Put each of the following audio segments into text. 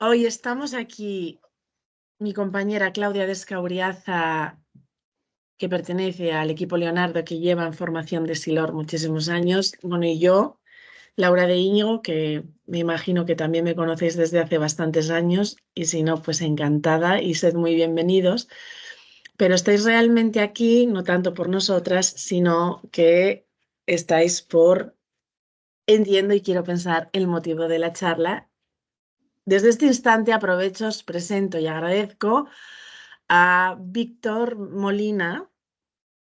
Hoy estamos aquí, mi compañera Claudia Descauriaza, que pertenece al equipo Leonardo, que lleva en formación de Silor muchísimos años, bueno, y yo, Laura de Íñigo, que me imagino que también me conocéis desde hace bastantes años, y si no, pues encantada y sed muy bienvenidos. Pero estáis realmente aquí, no tanto por nosotras, sino que estáis por, entiendo y quiero pensar, el motivo de la charla. Desde este instante aprovecho, os presento y agradezco a Víctor Molina,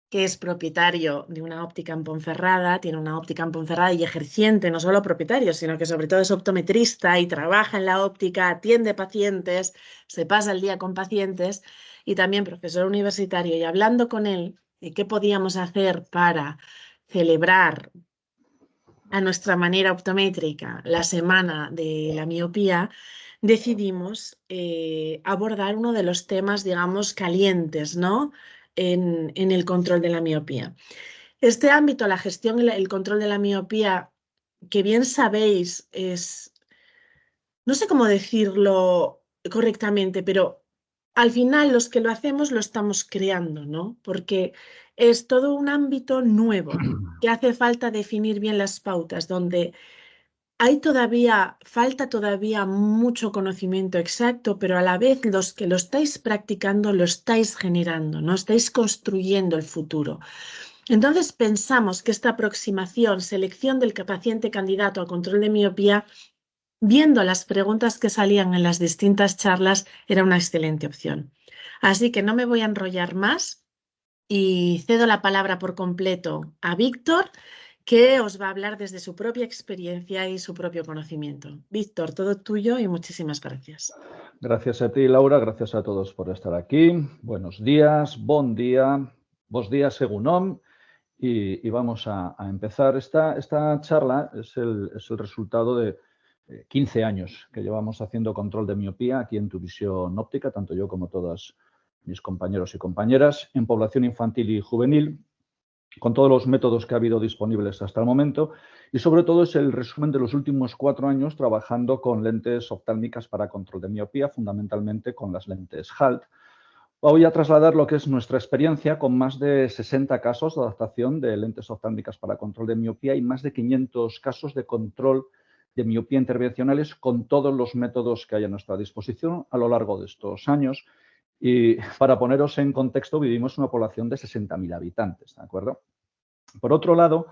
que es propietario de una óptica en Ponferrada, tiene una óptica en Ponferrada y ejerciente, no solo propietario, sino que sobre todo es optometrista y trabaja en la óptica, atiende pacientes, se pasa el día con pacientes y también profesor universitario. Y hablando con él de qué podíamos hacer para celebrar a nuestra manera optométrica la semana de la miopía, decidimos abordar uno de los temas, digamos, calientes, ¿no? En el control de la miopía. Este ámbito, la gestión y el control de la miopía, que bien sabéis, es, no sé cómo decirlo correctamente, pero al final los que lo hacemos lo estamos creando, ¿no? Porque es todo un ámbito nuevo que hace falta definir bien las pautas, donde falta todavía mucho conocimiento exacto, pero a la vez los que lo estáis practicando lo estáis generando, ¿no? Estáis construyendo el futuro. Entonces pensamos que esta aproximación, selección del paciente candidato a control de miopía, viendo las preguntas que salían en las distintas charlas, era una excelente opción. Así que no me voy a enrollar más y cedo la palabra por completo a Víctor, que os va a hablar desde su propia experiencia y su propio conocimiento. Víctor, todo tuyo y muchísimas gracias. Gracias a ti, Laura. Gracias a todos por estar aquí. Buenos días, bon día, vos días según om. Y vamos a empezar. Esta charla es el resultado de 15 años que llevamos haciendo control de miopía aquí en Tu Visión Óptica, tanto yo como todos mis compañeros y compañeras, en población infantil y juvenil, con todos los métodos que ha habido disponibles hasta el momento, y sobre todo es el resumen de los últimos 4 años trabajando con lentes oftálmicas para control de miopía, fundamentalmente con las lentes HALT. Voy a trasladar lo que es nuestra experiencia con más de 60 casos de adaptación de lentes oftálmicas para control de miopía y más de 500 casos de control de miopía intervencionales con todos los métodos que hay a nuestra disposición a lo largo de estos años. Y para poneros en contexto, vivimos una población de 60.000 habitantes, ¿de acuerdo? Por otro lado,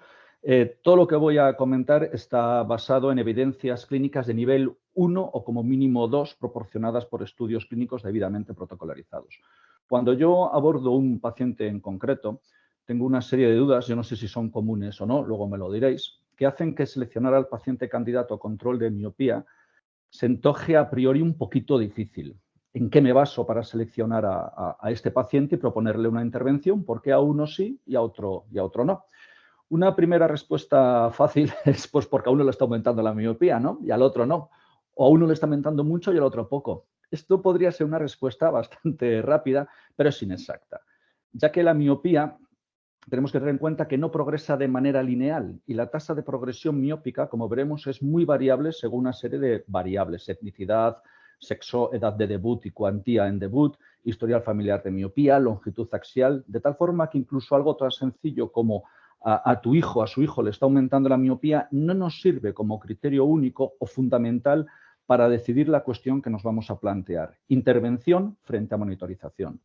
todo lo que voy a comentar está basado en evidencias clínicas de nivel 1 o como mínimo 2 proporcionadas por estudios clínicos debidamente protocolarizados. Cuando yo abordo un paciente en concreto, tengo una serie de dudas, yo no sé si son comunes o no, luego me lo diréis, que hacen que seleccionar al paciente candidato a control de miopía se antoje a priori un poquito difícil. ¿En qué me baso para seleccionar a este paciente y proponerle una intervención? ¿Por qué a uno sí y a otro no? Una primera respuesta fácil es pues porque a uno le está aumentando la miopía, ¿no? Y al otro no. O a uno le está aumentando mucho y al otro poco. Esto podría ser una respuesta bastante rápida, pero es inexacta, ya que la miopía tenemos que tener en cuenta que no progresa de manera lineal y la tasa de progresión miópica, como veremos, es muy variable según una serie de variables: etnicidad, sexo, edad de debut y cuantía en debut, historial familiar de miopía, longitud axial, de tal forma que incluso algo tan sencillo como a tu hijo, a su hijo le está aumentando la miopía, no nos sirve como criterio único o fundamental para decidir la cuestión que nos vamos a plantear: intervención frente a monitorización.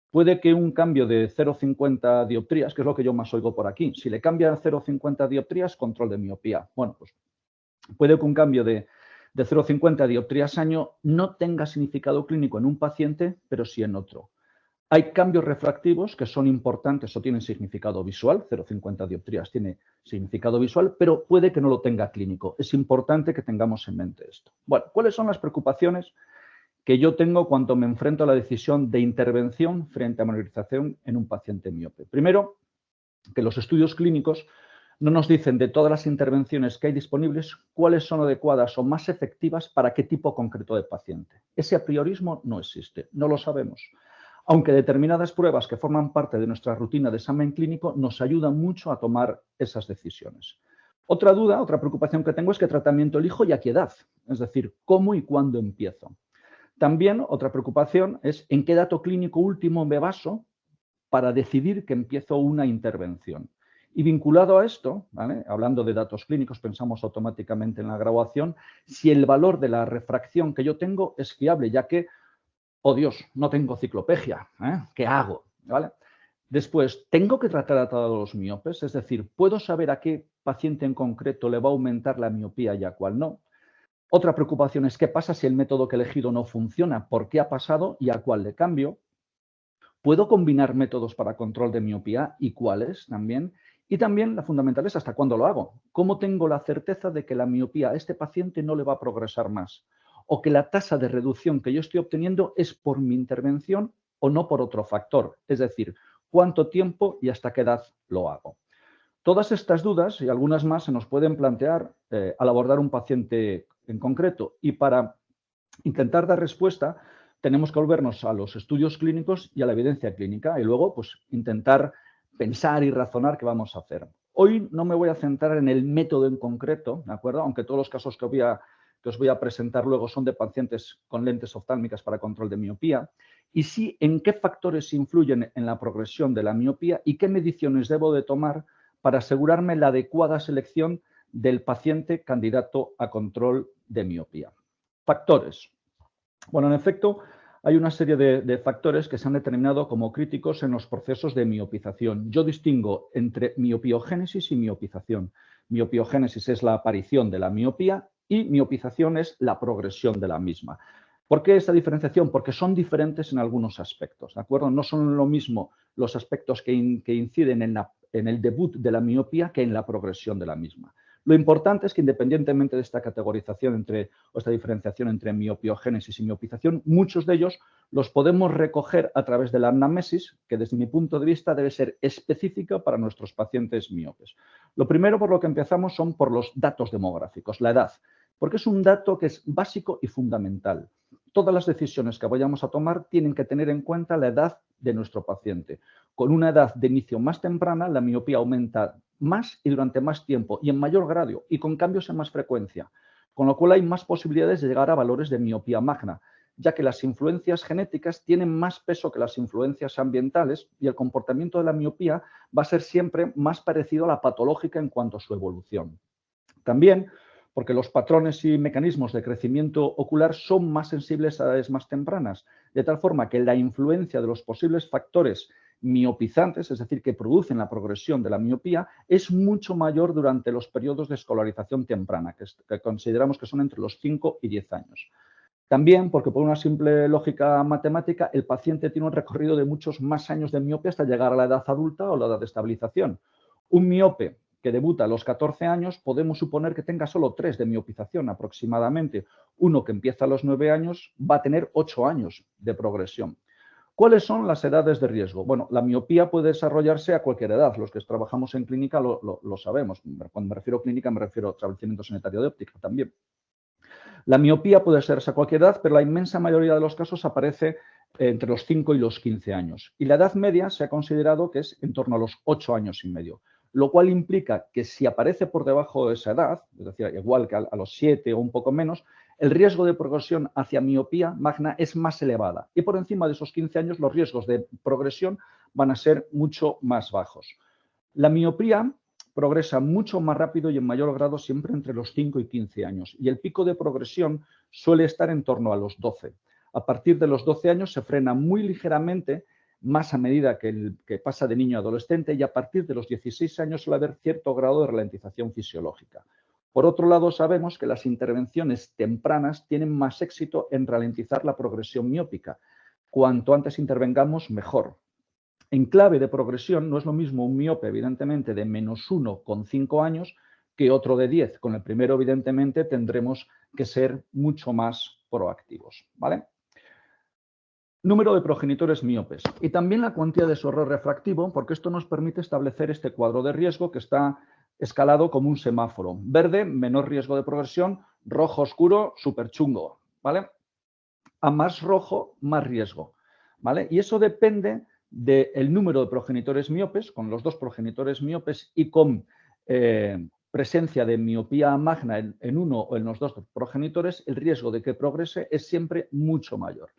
Puede que un cambio de 0,50 dioptrías, que es lo que yo más oigo por aquí, si le cambian 0,50 dioptrías, control de miopía. Bueno, pues puede que un cambio de 0,50 dioptrías año no tenga significado clínico en un paciente, pero sí en otro. Hay cambios refractivos que son importantes o tienen significado visual, 0,50 dioptrías tiene significado visual, pero puede que no lo tenga clínico. Es importante que tengamos en mente esto. Bueno, ¿cuáles son las preocupaciones que yo tengo cuando me enfrento a la decisión de intervención frente a monitorización en un paciente miope? Primero, que los estudios clínicos no nos dicen de todas las intervenciones que hay disponibles cuáles son adecuadas o más efectivas para qué tipo concreto de paciente. Ese apriorismo no existe, no lo sabemos. Aunque determinadas pruebas que forman parte de nuestra rutina de examen clínico nos ayudan mucho a tomar esas decisiones. Otra duda, otra preocupación que tengo es qué tratamiento elijo y a qué edad. es decir, cómo y cuándo empiezo. También otra preocupación es en qué dato clínico último me baso para decidir que empiezo una intervención. Y vinculado a esto, ¿vale? Hablando de datos clínicos, pensamos automáticamente en la graduación, si el valor de la refracción que yo tengo es fiable, ya que, oh Dios, no tengo ciclopegia, ¿eh? ¿Qué hago? ¿Vale? Después, ¿tengo que tratar a todos los miopes? Es decir, ¿puedo saber a qué paciente en concreto le va a aumentar la miopía y a cuál no? Otra preocupación es qué pasa si el método que he elegido no funciona, por qué ha pasado y a cuál le cambio. ¿Puedo combinar métodos para control de miopía y cuáles también? Y también la fundamental es hasta cuándo lo hago. ¿Cómo tengo la certeza de que la miopía a este paciente no le va a progresar más? O que la tasa de reducción que yo estoy obteniendo es por mi intervención o no por otro factor. Es decir, ¿cuánto tiempo y hasta qué edad lo hago? Todas estas dudas y algunas más se nos pueden plantear al abordar un paciente en concreto y para intentar dar respuesta tenemos que volvernos a los estudios clínicos y a la evidencia clínica y luego pues intentar pensar y razonar qué vamos a hacer. Hoy no me voy a centrar en el método en concreto, ¿de acuerdo? Aunque todos los casos que os voy a presentar luego son de pacientes con lentes oftálmicas para control de miopía, y sí en qué factores influyen en la progresión de la miopía y qué mediciones debo de tomar para asegurarme la adecuada selección del paciente candidato a control de miopía. Factores. Bueno, en efecto, hay una serie de factores que se han determinado como críticos en los procesos de miopización. Yo distingo entre miopiogénesis y miopización. Miopiogénesis es la aparición de la miopía y miopización es la progresión de la misma. ¿Por qué esta diferenciación? Porque son diferentes en algunos aspectos, ¿de acuerdo? No son lo mismo los aspectos que inciden en el debut de la miopía que en la progresión de la misma. Lo importante es que independientemente de esta categorización o esta diferenciación entre miopiogénesis y miopización, muchos de ellos los podemos recoger a través de la anamnesis, que desde mi punto de vista debe ser específica para nuestros pacientes miopes. Lo primero por lo que empezamos son por los datos demográficos, la edad, porque es un dato que es básico y fundamental. Todas las decisiones que vayamos a tomar tienen que tener en cuenta la edad de nuestro paciente. Con una edad de inicio más temprana, la miopía aumenta más y durante más tiempo y en mayor grado y con cambios en más frecuencia, con lo cual hay más posibilidades de llegar a valores de miopía magna, ya que las influencias genéticas tienen más peso que las influencias ambientales y el comportamiento de la miopía va a ser siempre más parecido a la patológica en cuanto a su evolución. También porque los patrones y mecanismos de crecimiento ocular son más sensibles a edades más tempranas, de tal forma que la influencia de los posibles factores miopizantes, es decir, que producen la progresión de la miopía, es mucho mayor durante los periodos de escolarización temprana, que consideramos que son entre los 5 y 10 años. También porque por una simple lógica matemática, el paciente tiene un recorrido de muchos más años de miopía hasta llegar a la edad adulta o la edad de estabilización. Un miope que debuta a los 14 años, podemos suponer que tenga solo 3 de miopización aproximadamente. Uno que empieza a los 9 años va a tener 8 años de progresión. ¿Cuáles son las edades de riesgo? Bueno, la miopía puede desarrollarse a cualquier edad. Los que trabajamos en clínica lo sabemos. Cuando me refiero a clínica, me refiero a establecimiento sanitario de óptica también. La miopía puede ser a cualquier edad, pero la inmensa mayoría de los casos aparece entre los 5 y los 15 años. Y la edad media se ha considerado que es en torno a los 8 años y medio, lo cual implica que si aparece por debajo de esa edad, es decir, igual que a los 7 o un poco menos, el riesgo de progresión hacia miopía magna es más elevada. Y por encima de esos 15 años, los riesgos de progresión van a ser mucho más bajos. La miopía progresa mucho más rápido y en mayor grado siempre entre los 5 y 15 años. Y el pico de progresión suele estar en torno a los 12. A partir de los 12 años se frena muy ligeramente, más a medida que pasa de niño a adolescente, y a partir de los 16 años suele haber cierto grado de ralentización fisiológica. Por otro lado, sabemos que las intervenciones tempranas tienen más éxito en ralentizar la progresión miópica. Cuanto antes intervengamos, mejor. En clave de progresión no es lo mismo un miope, evidentemente, de -1 con 5 años que otro de 10. Con el primero, evidentemente, tendremos que ser mucho más proactivos, ¿vale? Número de progenitores miopes y también la cuantía de su error refractivo, porque esto nos permite establecer este cuadro de riesgo que está escalado como un semáforo. Verde, menor riesgo de progresión, rojo oscuro, súper chungo, ¿vale? A más rojo, más riesgo, ¿vale? Y eso depende del número de progenitores miopes, con los 2 progenitores miopes y con presencia de miopía magna en uno o en los dos progenitores, el riesgo de que progrese es siempre mucho mayor.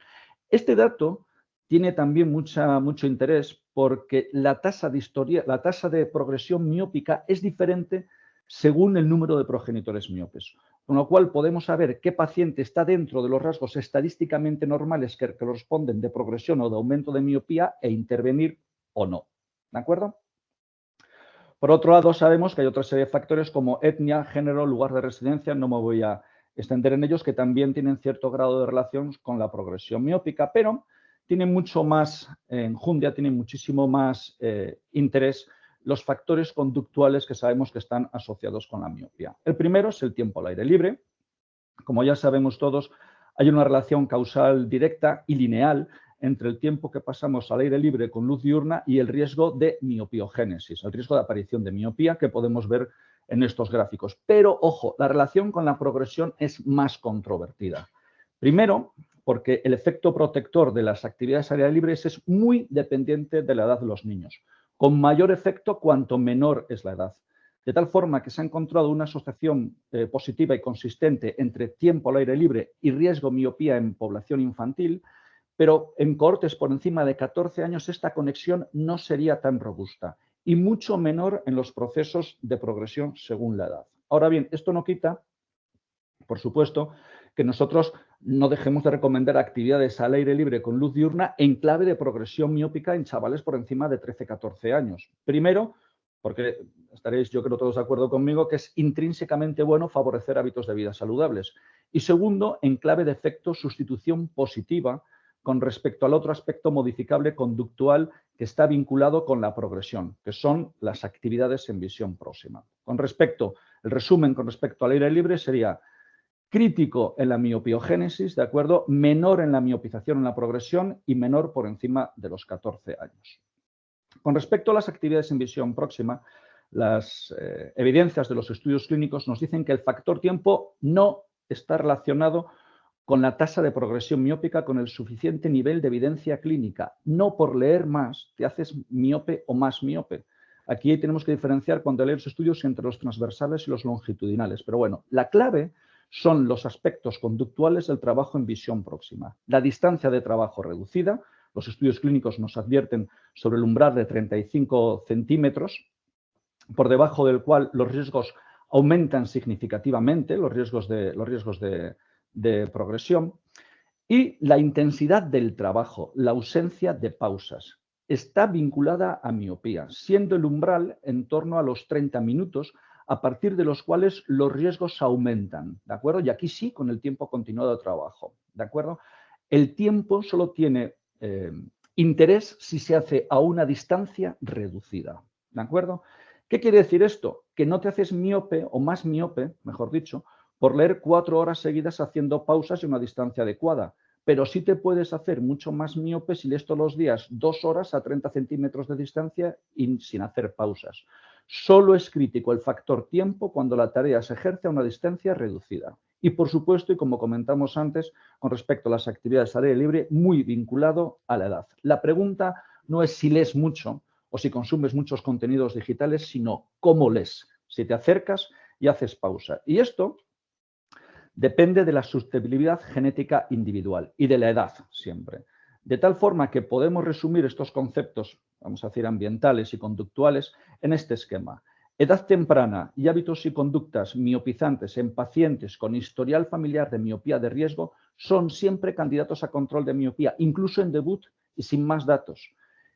Este dato tiene también mucho interés porque la tasa de progresión miópica es diferente según el número de progenitores miopes, con lo cual podemos saber qué paciente está dentro de los rasgos estadísticamente normales que corresponden de progresión o de aumento de miopía e intervenir o no. ¿De acuerdo? Por otro lado, sabemos que hay otra serie de factores como etnia, género, lugar de residencia, no me voy a extender en ellos, que también tienen cierto grado de relación con la progresión miópica, pero tienen mucho más enjundia, tienen muchísimo más interés los factores conductuales que sabemos que están asociados con la miopía. El primero es el tiempo al aire libre. Como ya sabemos todos, hay una relación causal directa y lineal entre el tiempo que pasamos al aire libre con luz diurna y el riesgo de miopiogénesis, el riesgo de aparición de miopía que podemos ver en estos gráficos. Pero, ojo, la relación con la progresión es más controvertida. Primero, porque el efecto protector de las actividades al aire libre es muy dependiente de la edad de los niños, con mayor efecto cuanto menor es la edad. De tal forma que se ha encontrado una asociación positiva y consistente entre tiempo al aire libre y riesgo de miopía en población infantil, pero en cohortes por encima de 14 años esta conexión no sería tan robusta y mucho menor en los procesos de progresión según la edad. Ahora bien, esto no quita, por supuesto, que nosotros no dejemos de recomendar actividades al aire libre con luz diurna en clave de progresión miópica en chavales por encima de 13-14 años. Primero, porque estaréis, yo creo, todos de acuerdo conmigo, que es intrínsecamente bueno favorecer hábitos de vida saludables. Y segundo, en clave de efecto sustitución positiva con respecto al otro aspecto modificable conductual que está vinculado con la progresión, que son las actividades en visión próxima. El resumen con respecto al aire libre sería crítico en la miopiogénesis, ¿de acuerdo? Menor en la miopización en la progresión y menor por encima de los 14 años. Con respecto a las actividades en visión próxima, las evidencias de los estudios clínicos nos dicen que el factor tiempo no está relacionado con la tasa de progresión miópica con el suficiente nivel de evidencia clínica. No por leer más te haces miope o más miope. Aquí tenemos que diferenciar cuando leemos estudios entre los transversales y los longitudinales. Pero bueno, la clave son los aspectos conductuales del trabajo en visión próxima. La distancia de trabajo reducida. Los estudios clínicos nos advierten sobre el umbral de 35 centímetros, por debajo del cual los riesgos aumentan significativamente, los riesgos de progresión, y la intensidad del trabajo, la ausencia de pausas, está vinculada a miopía, siendo el umbral en torno a los 30 minutos, a partir de los cuales los riesgos aumentan, ¿de acuerdo? Y aquí sí, con el tiempo continuado de trabajo, ¿de acuerdo? El tiempo solo tiene interés si se hace a una distancia reducida, ¿de acuerdo? ¿Qué quiere decir esto? Que no te haces miope o más miope, mejor dicho, por leer 4 horas seguidas haciendo pausas y una distancia adecuada, pero sí te puedes hacer mucho más miope si lees todos los días 2 horas a 30 centímetros de distancia y sin hacer pausas. Solo es crítico el factor tiempo cuando la tarea se ejerce a una distancia reducida. Y por supuesto, y como comentamos antes, con respecto a las actividades al aire libre, muy vinculado a la edad. La pregunta no es si lees mucho o si consumes muchos contenidos digitales, sino cómo lees, si te acercas y haces pausa. Y esto depende de la susceptibilidad genética individual y de la edad siempre. De tal forma que podemos resumir estos conceptos, vamos a decir, ambientales y conductuales, en este esquema. Edad temprana y hábitos y conductas miopizantes en pacientes con historial familiar de miopía de riesgo son siempre candidatos a control de miopía, incluso en debut y sin más datos.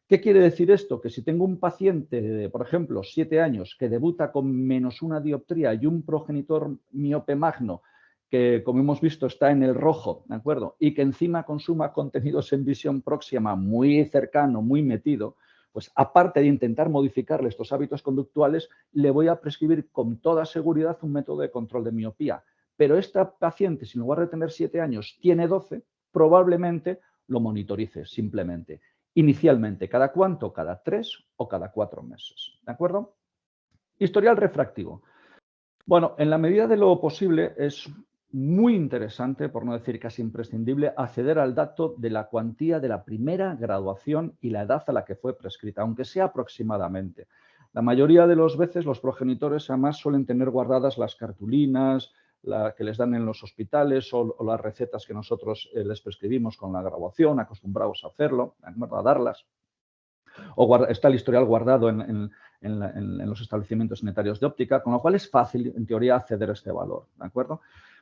¿Qué quiere decir esto? Que si tengo un paciente de, por ejemplo, 7 años que debuta con -1 dioptría y un progenitor miope magno que, como hemos visto, está en el rojo, ¿de acuerdo? Y que encima consuma contenidos en visión próxima muy cercano, muy metido, pues aparte de intentar modificarle estos hábitos conductuales, le voy a prescribir con toda seguridad un método de control de miopía. Pero esta paciente, si en lugar de tener 7 años, tiene 12, probablemente lo monitorice simplemente. Inicialmente, ¿cada cuánto? Cada 3 o cada 4 meses, ¿de acuerdo? Historial refractivo. Bueno, en la medida de lo posible es muy interesante, por no decir casi imprescindible, acceder al dato de la cuantía de la primera graduación y la edad a la que fue prescrita, aunque sea aproximadamente. La mayoría de las veces los progenitores además suelen tener guardadas las cartulinas que les dan en los hospitales o las recetas que nosotros les prescribimos con la graduación, acostumbrados a hacerlo, a darlas. O está el historial guardado en los establecimientos sanitarios de óptica, con lo cual es fácil, en teoría, acceder a este valor, ¿de acuerdo?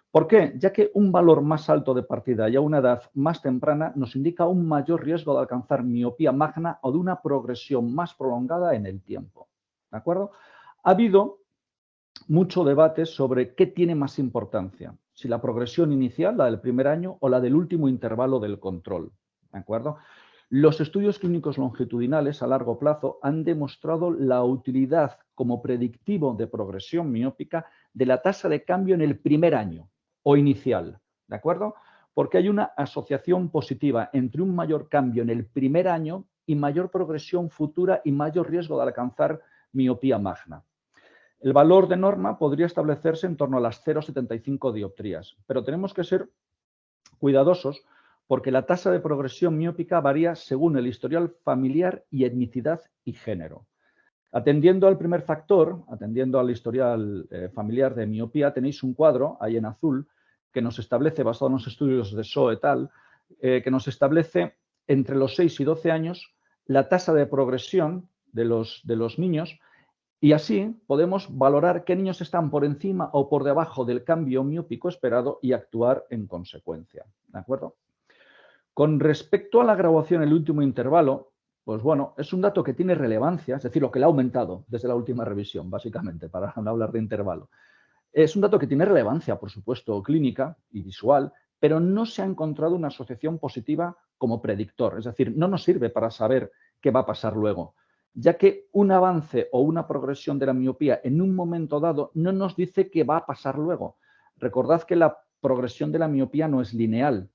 ¿Por qué? Ya que un valor más alto de partida y a una edad más temprana nos indica un mayor riesgo de alcanzar miopía magna o de una progresión más prolongada en el tiempo, ¿de acuerdo? Ha habido mucho debate sobre qué tiene más importancia, si la progresión inicial, la del primer año, o la del último intervalo del control, ¿de acuerdo? Los estudios clínicos longitudinales a largo plazo han demostrado la utilidad como predictivo de progresión miópica de la tasa de cambio en el primer año o inicial, ¿de acuerdo? Porque hay una asociación positiva entre un mayor cambio en el primer año y mayor progresión futura y mayor riesgo de alcanzar miopía magna. El valor de norma podría establecerse en torno a las 0,75 dioptrías, pero tenemos que ser cuidadosos porque la tasa de progresión miópica varía según el historial familiar y etnicidad y género. Atendiendo al primer factor, atendiendo al historial familiar de miopía, tenéis un cuadro ahí en azul que nos establece, basado en los estudios de So et al, que nos establece entre los 6 y 12 años la tasa de progresión de los niños. Y así podemos valorar qué niños están por encima o por debajo del cambio miópico esperado y actuar en consecuencia. ¿De acuerdo? Con respecto a la graduación en el último intervalo, pues bueno, es un dato que tiene relevancia, es decir, lo que le ha aumentado desde la última revisión, básicamente, para no hablar de intervalo. Es un dato que tiene relevancia, por supuesto, clínica y visual, pero no se ha encontrado una asociación positiva como predictor. Es decir, no nos sirve para saber qué va a pasar luego, ya que un avance o una progresión de la miopía en un momento dado no nos dice qué va a pasar luego. Recordad que la progresión de la miopía no es lineal,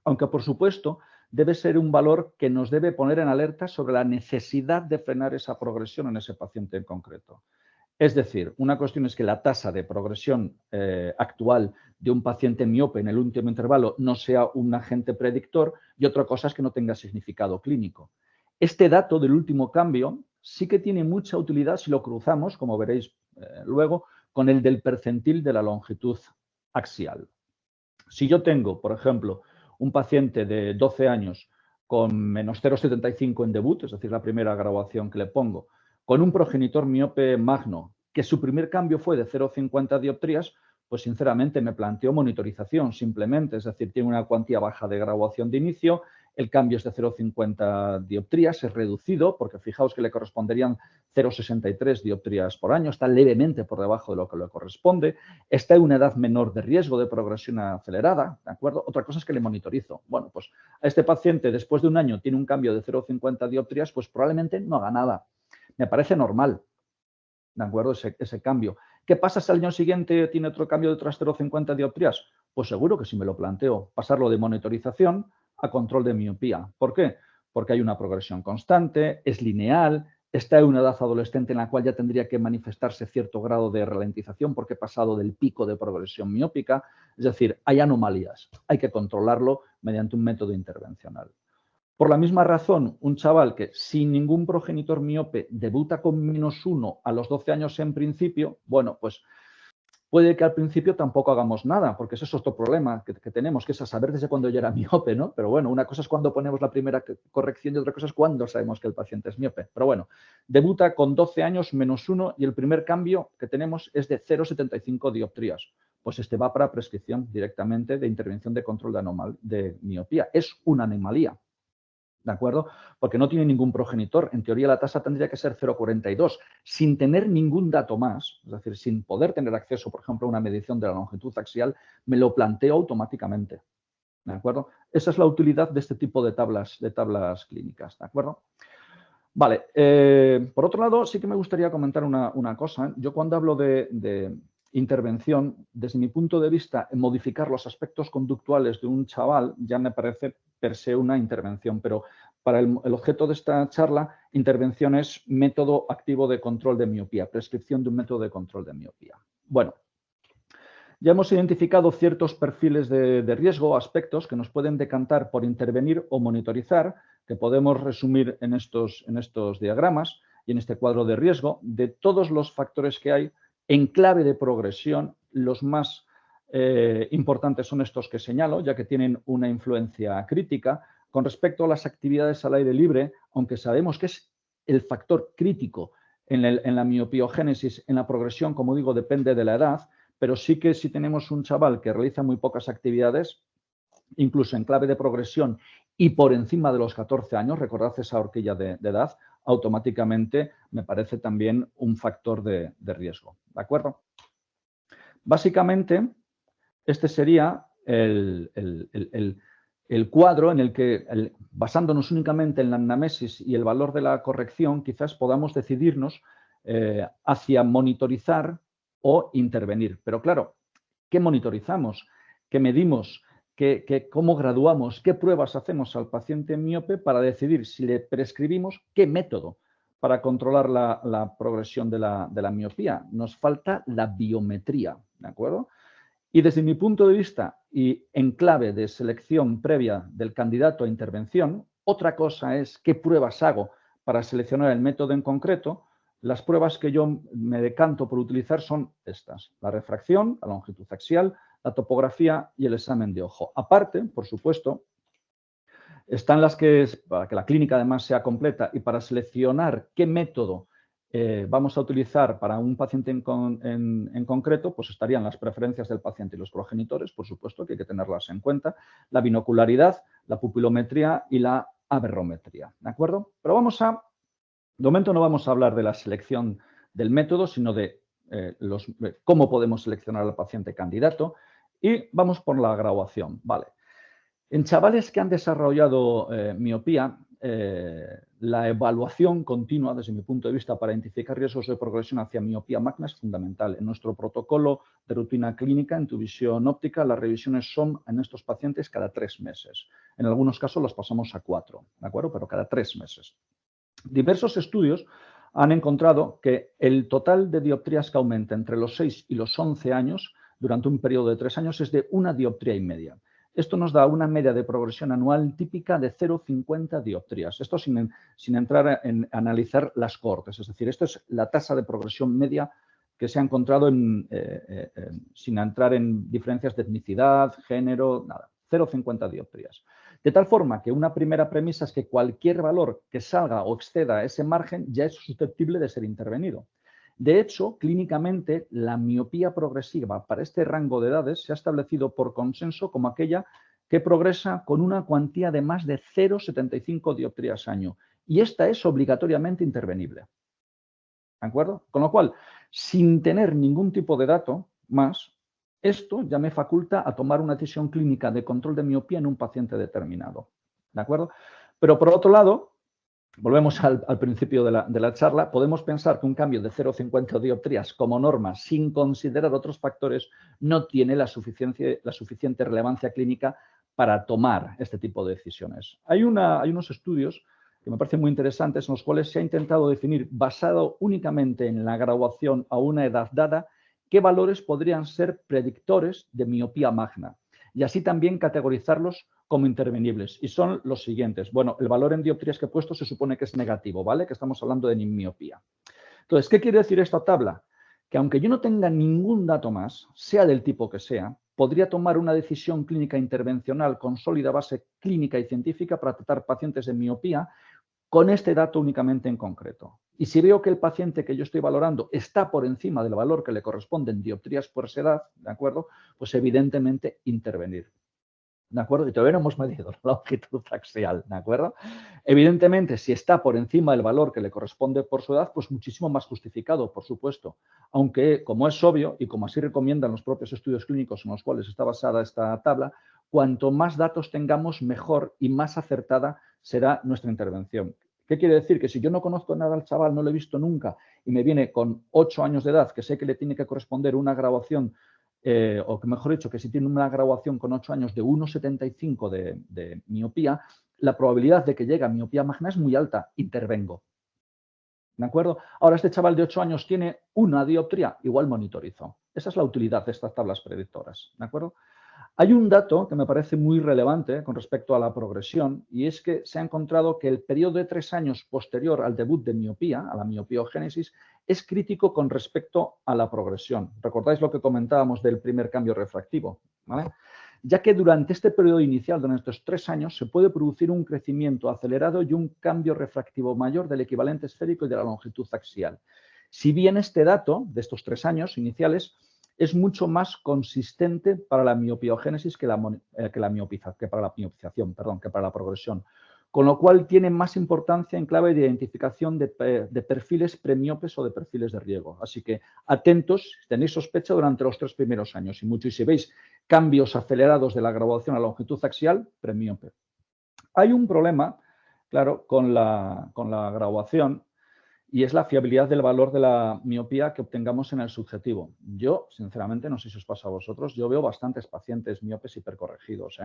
aunque por supuesto debe ser un valor que nos debe poner en alerta sobre la necesidad de frenar esa progresión en ese paciente en concreto. Es decir, una cuestión es que la tasa de progresión actual de un paciente miope en el último intervalo no sea un agente predictor y otra cosa es que no tenga significado clínico. Este dato del último cambio sí que tiene mucha utilidad si lo cruzamos, como veréis luego, con el del percentil de la longitud axial. Si yo tengo, por ejemplo, un paciente de 12 años con menos 0,75 en debut, es decir, la primera graduación que le pongo, con un progenitor miope magno, que su primer cambio fue de 0,50 dioptrías, pues sinceramente me planteo monitorización simplemente, es decir, tiene una cuantía baja de graduación de inicio, el cambio es de 0,50 dioptrías, es reducido, porque fijaos que le corresponderían 0,63 dioptrías por año, está levemente por debajo de lo que le corresponde, está en una edad menor de riesgo de progresión acelerada, ¿de acuerdo? Otra cosa es que le monitorizo. Bueno, pues a este paciente después de un año tiene un cambio de 0,50 dioptrías, pues probablemente no haga nada. Me parece normal, ¿de acuerdo? Ese cambio. ¿Qué pasa si al año siguiente tiene otro cambio de otras 0,50 dioptrías? Pues seguro que sí me lo planteo, pasarlo de monitorización a control de miopía. ¿Por qué? Porque hay una progresión constante, es lineal, está en una edad adolescente en la cual ya tendría que manifestarse cierto grado de ralentización porque he pasado del pico de progresión miópica. Es decir, hay anomalías, hay que controlarlo mediante un método intervencional. Por la misma razón, un chaval que sin ningún progenitor miope debuta con -1 a los 12 años en principio, bueno, pues puede que al principio tampoco hagamos nada, porque ese es otro problema que tenemos, que es a saber desde cuándo yo era miope, ¿no? Pero bueno, una cosa es cuando ponemos la primera corrección y otra cosa es cuando sabemos que el paciente es miope. Pero bueno, debuta con 12 años -1 y el primer cambio que tenemos es de 0,75 dioptrías. Pues este va para prescripción directamente de intervención de control de miopía. Es una anomalía. ¿De acuerdo? Porque no tiene ningún progenitor. En teoría la tasa tendría que ser 0,42, sin tener ningún dato más, es decir, sin poder tener acceso, por ejemplo, a una medición de la longitud axial, me lo planteo automáticamente. ¿De acuerdo? Esa es la utilidad de este tipo de tablas clínicas. ¿De acuerdo? Vale. Por otro lado, sí que me gustaría comentar una cosa. Yo cuando hablo de intervención, desde mi punto de vista, modificar los aspectos conductuales de un chaval ya me parece per se una intervención, pero para el objeto de esta charla, intervención es método activo de control de miopía, prescripción de un método de control de miopía. Bueno, ya hemos identificado ciertos perfiles de riesgo, aspectos que nos pueden decantar por intervenir o monitorizar, que podemos resumir en estos diagramas. y en este cuadro de riesgo, de todos los factores que hay en clave de progresión. Los más importantes son estos que señalo, ya que tienen una influencia crítica. Con respecto a las actividades al aire libre, aunque sabemos que es el factor crítico en la miopiogénesis, en la progresión, como digo, depende de la edad, pero sí que si tenemos un chaval que realiza muy pocas actividades, incluso en clave de progresión y por encima de los 14 años, recordad esa horquilla de edad, automáticamente me parece también un factor de riesgo. ¿De acuerdo? Básicamente, este sería el cuadro en el que, basándonos únicamente en la anamnesis y el valor de la corrección, quizás podamos decidirnos hacia monitorizar o intervenir. Pero claro, ¿qué monitorizamos? ¿Qué medimos? ¿Cómo graduamos? ¿Qué pruebas hacemos al paciente miope para decidir si le prescribimos qué método para controlar la progresión de la miopía? Nos falta la biometría, ¿de acuerdo? Y desde mi punto de vista y en clave de selección previa del candidato a intervención, otra cosa es qué pruebas hago para seleccionar el método en concreto. Las pruebas que yo me decanto por utilizar son estas: la refracción, la longitud axial, la topografía y el examen de ojo. Aparte, por supuesto, están las que, para que la clínica además sea completa y para seleccionar qué método vamos a utilizar para un paciente en concreto, pues estarían las preferencias del paciente y los progenitores, por supuesto, que hay que tenerlas en cuenta, la binocularidad, la pupilometría y la aberrometría, ¿de acuerdo? Pero de momento no vamos a hablar de la selección del método, sino de cómo podemos seleccionar al paciente candidato, y vamos por la graduación, ¿vale? En chavales que han desarrollado miopía, la evaluación continua, desde mi punto de vista, para identificar riesgos de progresión hacia miopía magna es fundamental. En nuestro protocolo de rutina clínica, en tu visión óptica, las revisiones son en estos pacientes cada 3 meses. En algunos casos las pasamos a 4, ¿de acuerdo? Pero cada 3 meses. Diversos estudios han encontrado que el total de dioptrías que aumenta entre los 6 y los 11 años durante un periodo de 3 años es de 1 dioptría y media. Esto nos da una media de progresión anual típica de 0,50 dioptrías. Esto sin entrar en analizar las cohortes. Es decir, esto es la tasa de progresión media que se ha encontrado sin entrar en diferencias de etnicidad, género, nada. 0,50 dioptrías. De tal forma que una primera premisa es que cualquier valor que salga o exceda ese margen ya es susceptible de ser intervenido. De hecho, clínicamente, la miopía progresiva para este rango de edades se ha establecido por consenso como aquella que progresa con una cuantía de más de 0,75 dioptrías año. Y esta es obligatoriamente intervenible. ¿De acuerdo? Con lo cual, sin tener ningún tipo de dato más, esto ya me faculta a tomar una decisión clínica de control de miopía en un paciente determinado. ¿De acuerdo? Pero por otro lado, volvemos al principio de la charla, podemos pensar que un cambio de 0,50 dioptrías como norma, sin considerar otros factores, no tiene la suficiente relevancia clínica para tomar este tipo de decisiones. Hay unos estudios que me parecen muy interesantes, en los cuales se ha intentado definir, basado únicamente en la graduación a una edad dada, qué valores podrían ser predictores de miopía magna, y así también categorizarlos como intervenibles. Y son los siguientes. Bueno, el valor en dioptrías que he puesto se supone que es negativo, ¿vale? Que estamos hablando de miopía. Entonces, ¿qué quiere decir esta tabla? Que aunque yo no tenga ningún dato más, sea del tipo que sea, podría tomar una decisión clínica intervencional con sólida base clínica y científica para tratar pacientes de miopía con este dato únicamente en concreto. Y si veo que el paciente que yo estoy valorando está por encima del valor que le corresponde en dioptrías por esa edad, ¿de acuerdo? Pues evidentemente intervenir. ¿De acuerdo? Y todavía no hemos medido la longitud axial, ¿de acuerdo? Evidentemente, si está por encima del valor que le corresponde por su edad, pues muchísimo más justificado, por supuesto. Aunque, como es obvio, y como así recomiendan los propios estudios clínicos en los cuales está basada esta tabla, cuanto más datos tengamos, mejor y más acertada será nuestra intervención. ¿Qué quiere decir? Que si yo no conozco nada al chaval, no lo he visto nunca, y me viene con 8 años de edad, que sé que le tiene que corresponder una graduación, o que mejor dicho, que si tiene una graduación con 8 años de 1,75 de miopía, la probabilidad de que llegue a miopía magna es muy alta, intervengo. ¿De acuerdo? Ahora, este chaval de 8 años tiene una dioptría, igual monitorizo. Esa es la utilidad de estas tablas predictoras. ¿De acuerdo? Hay un dato que me parece muy relevante con respecto a la progresión y es que se ha encontrado que el periodo de 3 años posterior al debut de miopía, a la miopiogénesis, es crítico con respecto a la progresión. ¿Recordáis lo que comentábamos del primer cambio refractivo? ¿Vale? Ya que durante este periodo inicial, durante estos 3 años, se puede producir un crecimiento acelerado y un cambio refractivo mayor del equivalente esférico y de la longitud axial. Si bien este dato de estos 3 años iniciales es mucho más consistente para la miopiogénesis que para la miopización, que para la progresión, con lo cual tiene más importancia en clave de identificación de perfiles premiopes o de perfiles de riesgo. Así que atentos, si tenéis sospecha durante los 3 primeros años y mucho, y si veis cambios acelerados de la graduación a longitud axial, premiope. Hay un problema, claro, con la graduación, y es la fiabilidad del valor de la miopía que obtengamos en el subjetivo. Yo, sinceramente, no sé si os pasa a vosotros, yo veo bastantes pacientes miopes hipercorregidos.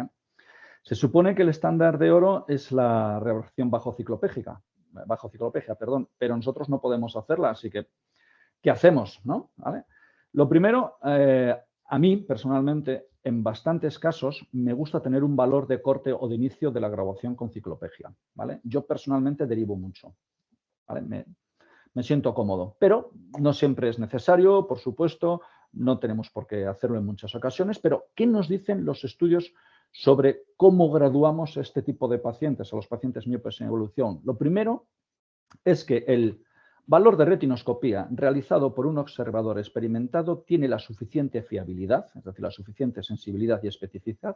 Se supone que el estándar de oro es la refracción bajo ciclopégia, pero nosotros no podemos hacerla, así que, ¿qué hacemos? ¿No? ¿Vale? Lo primero, a mí, personalmente, en bastantes casos, me gusta tener un valor de corte o de inicio de la graduación con ciclopégia. ¿Vale? Yo, personalmente, derivo mucho. ¿Vale? Me siento cómodo, pero no siempre es necesario, por supuesto, no tenemos por qué hacerlo en muchas ocasiones, pero ¿qué nos dicen los estudios sobre cómo graduamos este tipo de pacientes, a los pacientes miopes en evolución? Lo primero es que el valor de retinoscopía realizado por un observador experimentado tiene la suficiente fiabilidad, es decir, la suficiente sensibilidad y especificidad,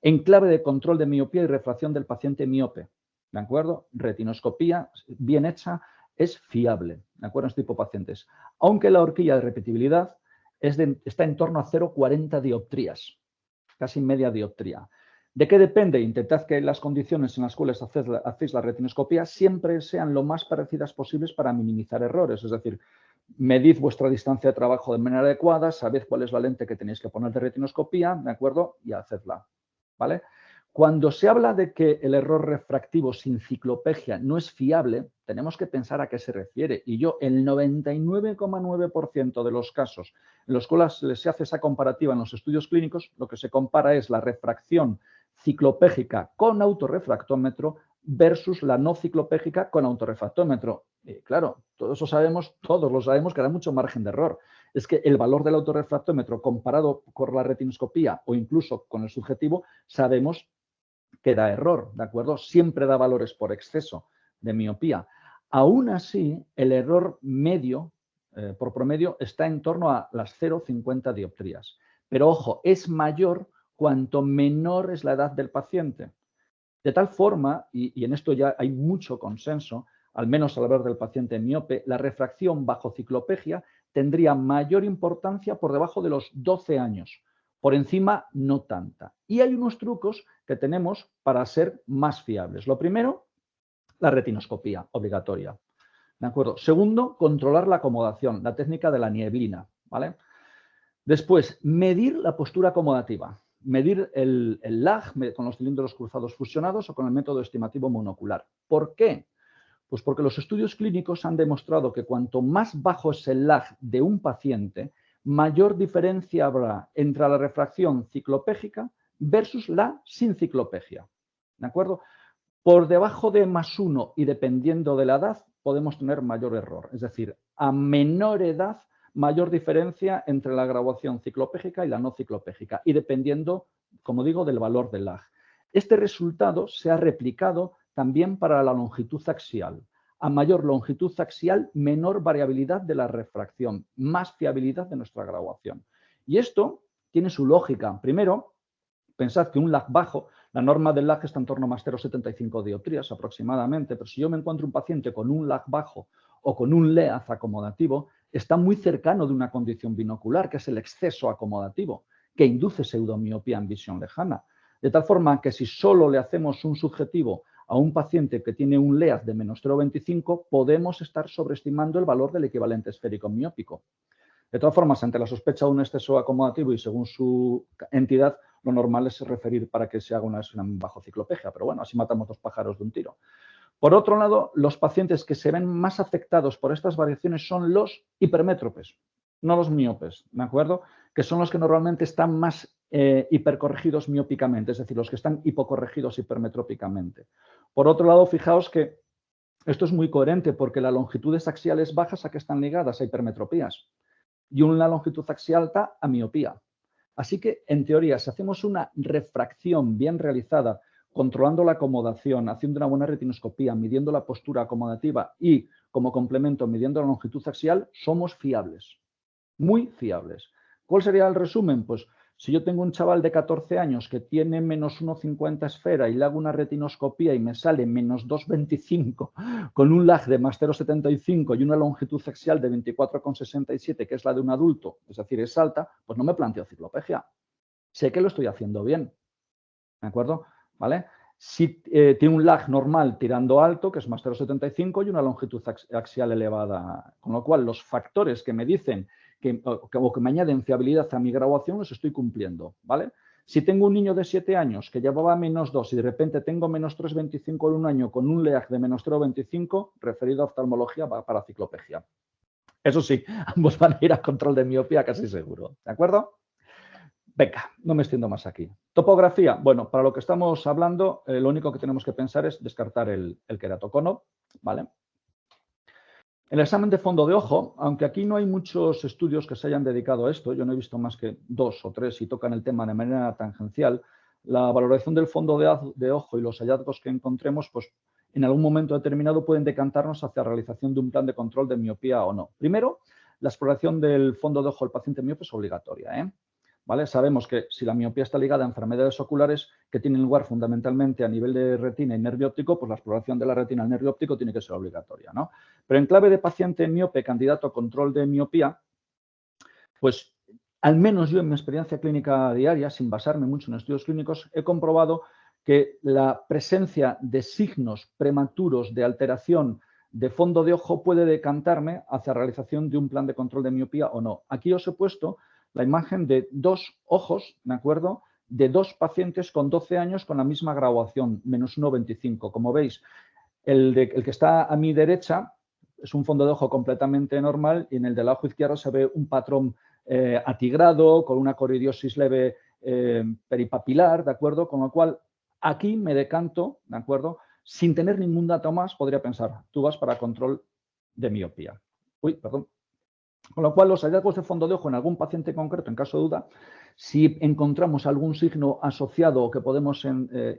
en clave de control de miopía y refracción del paciente miope. ¿De acuerdo? Retinoscopía bien hecha es fiable, ¿de acuerdo? En este tipo de pacientes. Aunque la horquilla de repetibilidad está en torno a 0,40 dioptrías, casi media dioptría. ¿De qué depende? Intentad que las condiciones en las cuales hacéis la retinoscopía siempre sean lo más parecidas posibles para minimizar errores. Es decir, medid vuestra distancia de trabajo de manera adecuada, sabed cuál es la lente que tenéis que poner de retinoscopía, ¿de acuerdo? Y hacedla, ¿vale? Cuando se habla de que el error refractivo sin ciclopégia no es fiable, tenemos que pensar a qué se refiere. Y yo, el 99,9% de los casos en los cuales se hace esa comparativa en los estudios clínicos, lo que se compara es la refracción ciclopégica con autorrefractómetro versus la no ciclopégica con autorrefractómetro. Y claro, todos lo sabemos que da mucho margen de error. Es que el valor del autorrefractómetro comparado con la retinoscopía o incluso con el subjetivo, sabemos que da error, ¿de acuerdo? Siempre da valores por exceso de miopía. Aún así, el error medio, por promedio, está en torno a las 0,50 dioptrías. Pero ojo, es mayor cuanto menor es la edad del paciente. De tal forma, y en esto ya hay mucho consenso, al menos al hablar del paciente miope, la refracción bajo ciclopégia tendría mayor importancia por debajo de los 12 años. Por encima, no tanta. Y hay unos trucos que tenemos para ser más fiables. Lo primero, la retinoscopía obligatoria. ¿De acuerdo? Segundo, controlar la acomodación, la técnica de la nieblina. ¿Vale? Después, medir la postura acomodativa. Medir el lag con los cilindros cruzados fusionados o con el método estimativo monocular. ¿Por qué? Pues porque los estudios clínicos han demostrado que cuanto más bajo es el lag de un paciente, mayor diferencia habrá entre la refracción ciclopégica versus la sin ciclopégia. ¿De acuerdo? Por debajo de +1 y dependiendo de la edad, podemos tener mayor error. Es decir, a menor edad, mayor diferencia entre la graduación ciclopégica y la no ciclopégica. Y dependiendo, como digo, del valor del lag. Este resultado se ha replicado también para la longitud axial. A mayor longitud axial, menor variabilidad de la refracción, más fiabilidad de nuestra graduación. Y esto tiene su lógica. Primero, pensad que un lag bajo, la norma del lag está en torno a más 0,75 dioptrías aproximadamente, pero si yo me encuentro un paciente con un lag bajo o con un LEAZ acomodativo, está muy cercano de una condición binocular, que es el exceso acomodativo, que induce pseudomiopía en visión lejana. De tal forma que si solo le hacemos un subjetivo a un paciente que tiene un LEAZ de menos 0,25, podemos estar sobreestimando el valor del equivalente esférico miópico. De todas formas, ante la sospecha de un exceso acomodativo y según su entidad, lo normal es referir para que se haga una examen bajo ciclopégia, pero bueno, así matamos 2 pájaros de un tiro. Por otro lado, los pacientes que se ven más afectados por estas variaciones son los hipermétropes, no los miopes, ¿de acuerdo? Que son los que normalmente están más hipercorregidos miópicamente, es decir, los que están hipocorregidos hipermetrópicamente. Por otro lado, fijaos que esto es muy coherente porque las longitudes axiales bajas, ¿a qué están ligadas? A hipermetropías. Y una longitud axial alta a miopía. Así que, en teoría, si hacemos una refracción bien realizada, controlando la acomodación, haciendo una buena retinoscopía, midiendo la postura acomodativa y, como complemento, midiendo la longitud axial, somos fiables. Muy fiables. ¿Cuál sería el resumen? Pues si yo tengo un chaval de 14 años que tiene menos 1,50 esfera y le hago una retinoscopía y me sale menos 2,25 con un lag de más 0,75 y una longitud axial de 24,67, que es la de un adulto, es decir, es alta, pues no me planteo ciclopegia. Sé que lo estoy haciendo bien. ¿De acuerdo? ¿Vale? Si tiene un lag normal tirando alto, que es más 0,75, y una longitud axial elevada. Con lo cual, los factores que me dicen o que me añaden fiabilidad a mi graduación los estoy cumpliendo. ¿Vale? Si tengo un niño de 7 años que llevaba menos 2 y de repente tengo menos 3,25 en un año con un LEAG de menos 0,25, referido a oftalmología, va para ciclopegia. Eso sí, ambos van a ir a control de miopía casi seguro. ¿De acuerdo? Venga, no me extiendo más aquí. Topografía. Bueno, para lo que estamos hablando, lo único que tenemos que pensar es descartar el queratocono, ¿vale? El examen de fondo de ojo, aunque aquí no hay muchos estudios que se hayan dedicado a esto, yo no he visto más que 2 o 3 y tocan el tema de manera tangencial, la valoración del fondo de ojo y los hallazgos que encontremos, pues en algún momento determinado pueden decantarnos hacia la realización de un plan de control de miopía o no. Primero, la exploración del fondo de ojo del paciente miope es obligatoria, ¿eh? ¿Vale? Sabemos que si la miopía está ligada a enfermedades oculares que tienen lugar fundamentalmente a nivel de retina y nervio óptico, pues la exploración de la retina al nervio óptico tiene que ser obligatoria, ¿no? Pero en clave de paciente miope candidato a control de miopía, pues al menos yo en mi experiencia clínica diaria, sin basarme mucho en estudios clínicos, he comprobado que la presencia de signos prematuros de alteración de fondo de ojo puede decantarme hacia la realización de un plan de control de miopía o no. Aquí os he puesto la imagen de 2 ojos, ¿de acuerdo?, de 2 pacientes con 12 años con la misma graduación, menos 1,25. Como veis, el que está a mi derecha es un fondo de ojo completamente normal y en el del ojo izquierdo se ve un patrón atigrado, con una coridiosis leve peripapilar, ¿de acuerdo? Con lo cual, aquí me decanto, ¿de acuerdo? Sin tener ningún dato más, podría pensar, tú vas para control de miopía. Uy, perdón. Con lo cual, los hallazgos de fondo de ojo en algún paciente concreto, en caso de duda, si encontramos algún signo asociado o que podemos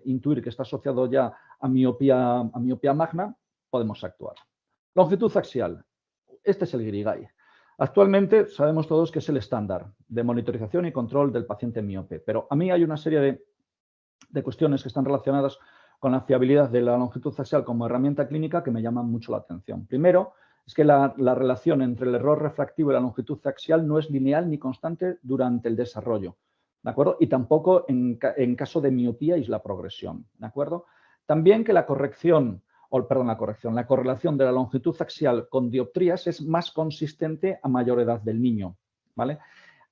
intuir que está asociado ya a miopía magna, podemos actuar. Longitud axial. Este es el guirigay. Actualmente sabemos todos que es el estándar de monitorización y control del paciente miope, pero a mí hay una serie de cuestiones que están relacionadas con la fiabilidad de la longitud axial como herramienta clínica que me llaman mucho la atención. Primero, es que la relación entre el error refractivo y la longitud axial no es lineal ni constante durante el desarrollo, ¿de acuerdo? Y tampoco en caso de miopía y la progresión, ¿de acuerdo? También que la correlación de la longitud axial con dioptrías es más consistente a mayor edad del niño, ¿vale?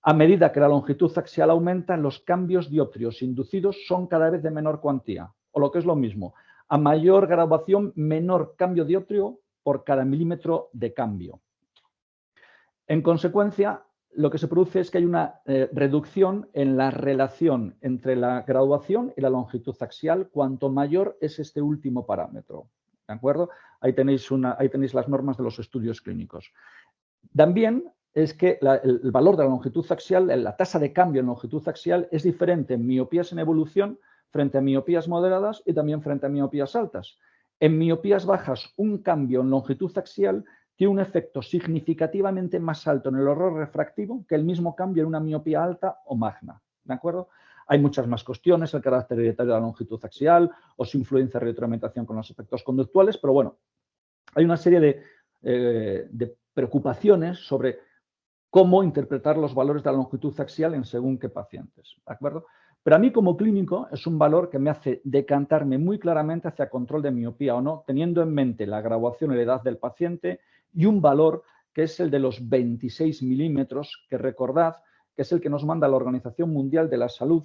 A medida que la longitud axial aumenta, los cambios dioptrios inducidos son cada vez de menor cuantía, o lo que es lo mismo, a mayor graduación, menor cambio dioptrio por cada milímetro de cambio. En consecuencia, lo que se produce es que hay una reducción en la relación entre la graduación y la longitud axial, cuanto mayor es este último parámetro. ¿De acuerdo? Ahí tenéis las normas de los estudios clínicos. También es que el valor de la longitud axial, la tasa de cambio en longitud axial es diferente en miopías en evolución frente a miopías moderadas y también frente a miopías altas. En miopías bajas, un cambio en longitud axial tiene un efecto significativamente más alto en el error refractivo que el mismo cambio en una miopía alta o magna. ¿De acuerdo? Hay muchas más cuestiones, el carácter hereditario de la longitud axial o su influencia de retroalimentación con los efectos conductuales, pero bueno, hay una serie de preocupaciones sobre cómo interpretar los valores de la longitud axial en según qué pacientes, ¿de acuerdo? Pero a mí como clínico es un valor que me hace decantarme muy claramente hacia control de miopía o no, teniendo en mente la graduación y la edad del paciente y un valor que es el de los 26 milímetros, que recordad que es el que nos manda la Organización Mundial de la Salud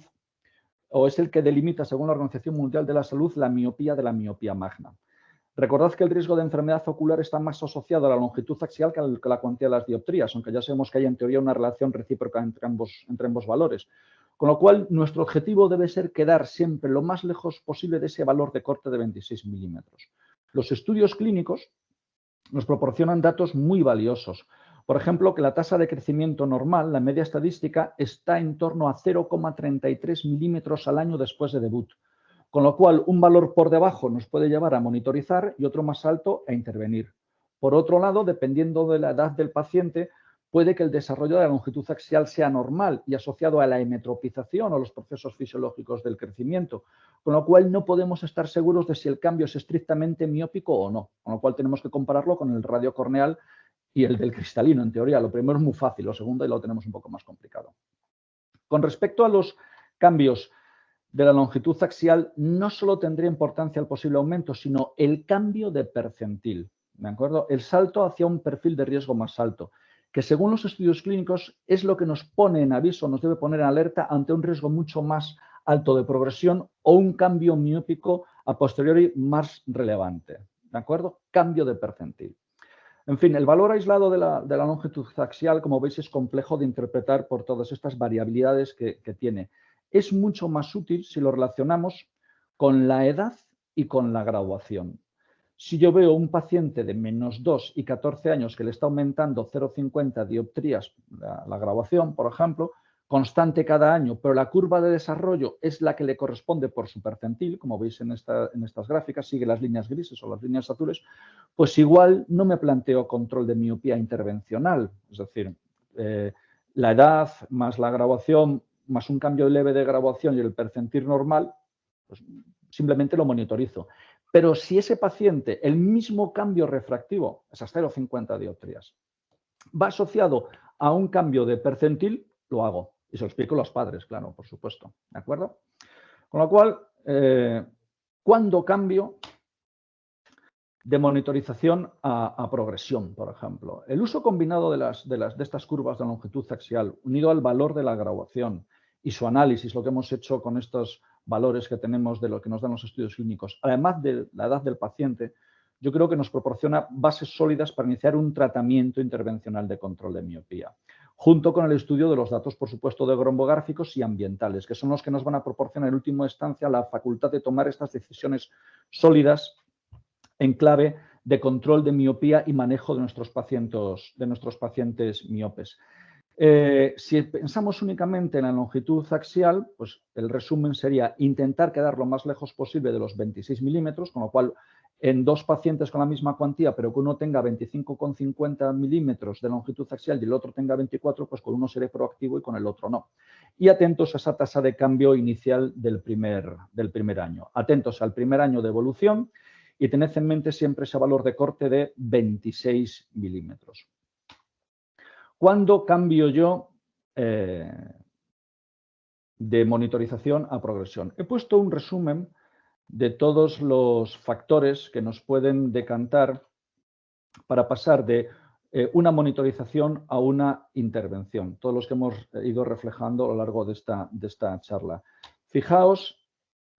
o es el que delimita, según la Organización Mundial de la Salud, la miopía de la miopía magna. Recordad que el riesgo de enfermedad ocular está más asociado a la longitud axial que a la cuantía de las dioptrías, aunque ya sabemos que hay en teoría una relación recíproca entre ambos valores. Con lo cual, nuestro objetivo debe ser quedar siempre lo más lejos posible de ese valor de corte de 26 milímetros. Los estudios clínicos nos proporcionan datos muy valiosos. Por ejemplo, que la tasa de crecimiento normal, la media estadística, está en torno a 0,33 milímetros al año después de debut. Con lo cual, un valor por debajo nos puede llevar a monitorizar y otro más alto a intervenir. Por otro lado, dependiendo de la edad del paciente, puede que el desarrollo de la longitud axial sea normal y asociado a la hemetropización o los procesos fisiológicos del crecimiento, con lo cual no podemos estar seguros de si el cambio es estrictamente miópico o no, con lo cual tenemos que compararlo con el radio corneal y el del cristalino, en teoría. Lo primero es muy fácil, lo segundo y lo tenemos un poco más complicado. Con respecto a los cambios de la longitud axial, no solo tendría importancia el posible aumento, sino el cambio de percentil, ¿de acuerdo? El salto hacia un perfil de riesgo más alto, que según los estudios clínicos es lo que nos pone en aviso, nos debe poner en alerta ante un riesgo mucho más alto de progresión o un cambio miópico a posteriori más relevante, ¿de acuerdo? Cambio de percentil. En fin, el valor aislado de la longitud axial, como veis, es complejo de interpretar por todas estas variabilidades que tiene. Es mucho más útil si lo relacionamos con la edad y con la graduación. Si yo veo un paciente de -2 y 14 años que le está aumentando 0,50 dioptrías la graduación, por ejemplo, constante cada año, pero la curva de desarrollo es la que le corresponde por su percentil, como veis en estas gráficas, sigue las líneas grises o las líneas azules, pues igual no me planteo control de miopía intervencional, es decir, la edad más la graduación más un cambio leve de graduación y el percentil normal, pues simplemente lo monitorizo. Pero si ese paciente, el mismo cambio refractivo, esas 0,50 dioptrías, va asociado a un cambio de percentil, lo hago. Y se lo explico a los padres, claro, por supuesto. ¿De acuerdo? Con lo cual, ¿cuándo cambio de monitorización a progresión, por ejemplo? El uso combinado de estas curvas de longitud axial, unido al valor de la graduación y su análisis, lo que hemos hecho con estos valores que tenemos de lo que nos dan los estudios clínicos, además de la edad del paciente, yo creo que nos proporciona bases sólidas para iniciar un tratamiento intervencional de control de miopía, junto con el estudio de los datos, por supuesto, de crombográficos y ambientales, que son los que nos van a proporcionar en última instancia la facultad de tomar estas decisiones sólidas en clave de control de miopía y manejo de nuestros pacientes miopes. Si pensamos únicamente en la longitud axial, pues el resumen sería intentar quedar lo más lejos posible de los 26 milímetros, con lo cual en dos pacientes con la misma cuantía, pero que uno tenga 25,50 milímetros de longitud axial y el otro tenga 24, pues con uno seré proactivo y con el otro no. Y atentos a esa tasa de cambio inicial del primer año. Atentos al primer año de evolución y tened en mente siempre ese valor de corte de 26 milímetros. ¿Cuándo cambio yo de monitorización a progresión? He puesto un resumen de todos los factores que nos pueden decantar para pasar de una monitorización a una intervención, todos los que hemos ido reflejando a lo largo de esta charla. Fijaos,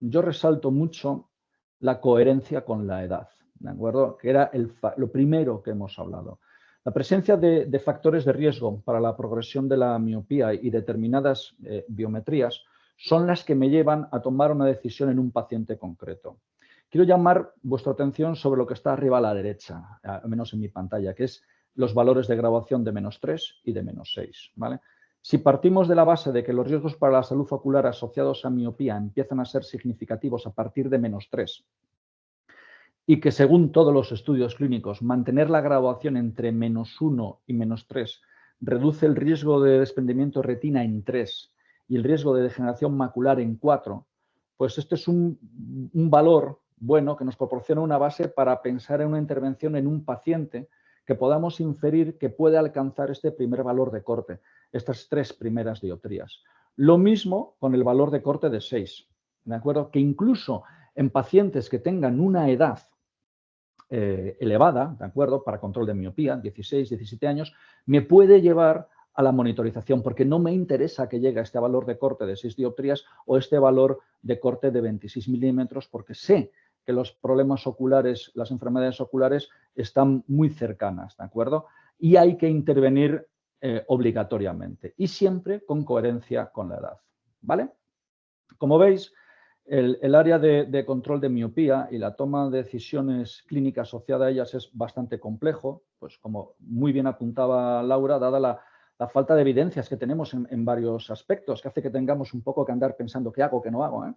yo resalto mucho la coherencia con la edad, ¿de acuerdo? Que era lo primero que hemos hablado. La presencia de factores de riesgo para la progresión de la miopía y determinadas biometrías son las que me llevan a tomar una decisión en un paciente concreto. Quiero llamar vuestra atención sobre lo que está arriba a la derecha, al menos en mi pantalla, que es los valores de graduación de -3 y de -6, ¿vale? Si partimos de la base de que los riesgos para la salud ocular asociados a miopía empiezan a ser significativos a partir de -3 y que según todos los estudios clínicos mantener la graduación entre -1 y -3 reduce el riesgo de desprendimiento de retina en 3 y el riesgo de degeneración macular en 4, pues este es un valor bueno que nos proporciona una base para pensar en una intervención en un paciente que podamos inferir que puede alcanzar este primer valor de corte, estas 3 primeras dioptrías. Lo mismo con el valor de corte de 6, ¿de acuerdo? Que incluso en pacientes que tengan una edad elevada, ¿de acuerdo? Para control de miopía, 16, 17 años, me puede llevar a la monitorización porque no me interesa que llegue a este valor de corte de 6 dioptrías o este valor de corte de 26 milímetros porque sé que los problemas oculares, las enfermedades oculares están muy cercanas, ¿de acuerdo? Y hay que intervenir obligatoriamente y siempre con coherencia con la edad. ¿vale? Como veis, el área de control de miopía y la toma de decisiones clínicas asociada a ellas es bastante complejo, pues como muy bien apuntaba Laura, dada la falta de evidencias que tenemos en varios aspectos, que hace que tengamos un poco que andar pensando qué hago, qué no hago, ¿eh?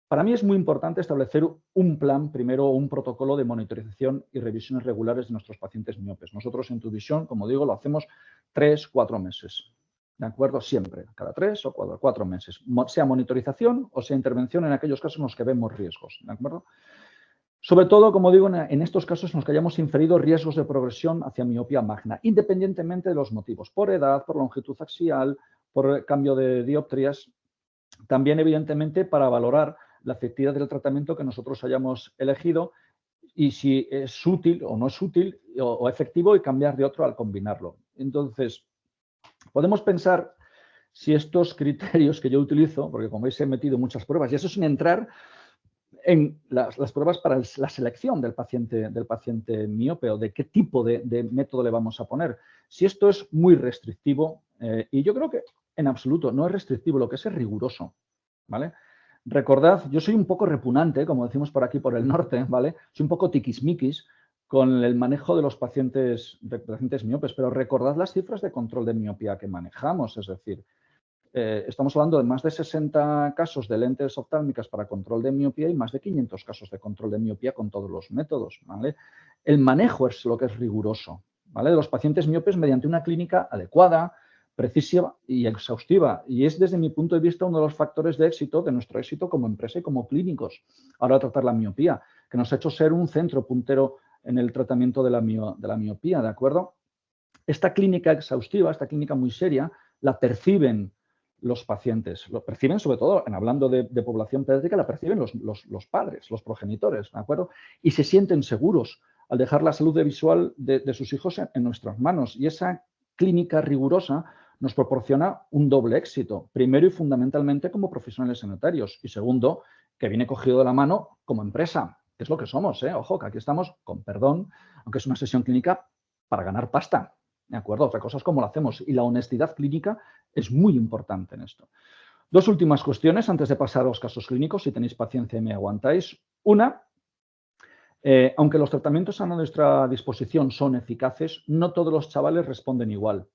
Para mí es muy importante establecer un plan, primero un protocolo de monitorización y revisiones regulares de nuestros pacientes miopes. Nosotros en TuVision, como digo, lo hacemos 3-4 meses. ¿De acuerdo? Siempre, cada 3 o 4 meses. Sea monitorización o sea intervención en aquellos casos en los que vemos riesgos. ¿De acuerdo? Sobre todo, como digo, en estos casos en los que hayamos inferido riesgos de progresión hacia miopía magna, independientemente de los motivos, por edad, por longitud axial, por cambio de dioptrías. También, evidentemente, para valorar la efectividad del tratamiento que nosotros hayamos elegido y si es útil o no es útil o efectivo y cambiar de otro al combinarlo. Entonces, podemos pensar si estos criterios que yo utilizo, porque como veis he metido muchas pruebas y eso sin entrar en las pruebas para la selección del paciente miope o de qué tipo de método le vamos a poner. Si esto es muy restrictivo, y yo creo que en absoluto no es restrictivo, lo que es riguroso, ¿vale? Recordad, yo soy un poco repugnante, como decimos por aquí por el norte, ¿vale? Soy un poco tiquismiquis con el manejo de los pacientes miopes, pero recordad las cifras de control de miopía que manejamos, es decir, estamos hablando de más de 60 casos de lentes oftálmicas para control de miopía y más de 500 casos de control de miopía con todos los métodos, ¿vale? El manejo es lo que es riguroso, ¿vale? De los pacientes miopes mediante una clínica adecuada, precisa y exhaustiva. Y es, desde mi punto de vista, uno de los factores de éxito, de nuestro éxito como empresa y como clínicos a la hora de tratar la miopía, que nos ha hecho ser un centro puntero en el tratamiento de la miopía, ¿de acuerdo? Esta clínica exhaustiva, esta clínica muy seria, la perciben los pacientes, lo perciben sobre todo, hablando de población pediátrica, la perciben los padres, los progenitores, ¿de acuerdo? Y se sienten seguros al dejar la salud visual de sus hijos en nuestras manos. Y esa clínica rigurosa nos proporciona un doble éxito. Primero y fundamentalmente como profesionales sanitarios. Y segundo, que viene cogido de la mano como empresa, que es lo que somos, ¿eh? Ojo, que aquí estamos, con perdón, aunque es una sesión clínica para ganar pasta. ¿De acuerdo? Otra cosa es cómo lo hacemos. Y la honestidad clínica es muy importante en esto. Dos últimas cuestiones antes de pasar a los casos clínicos, si tenéis paciencia y me aguantáis. Una, aunque los tratamientos a nuestra disposición son eficaces, no todos los chavales responden igual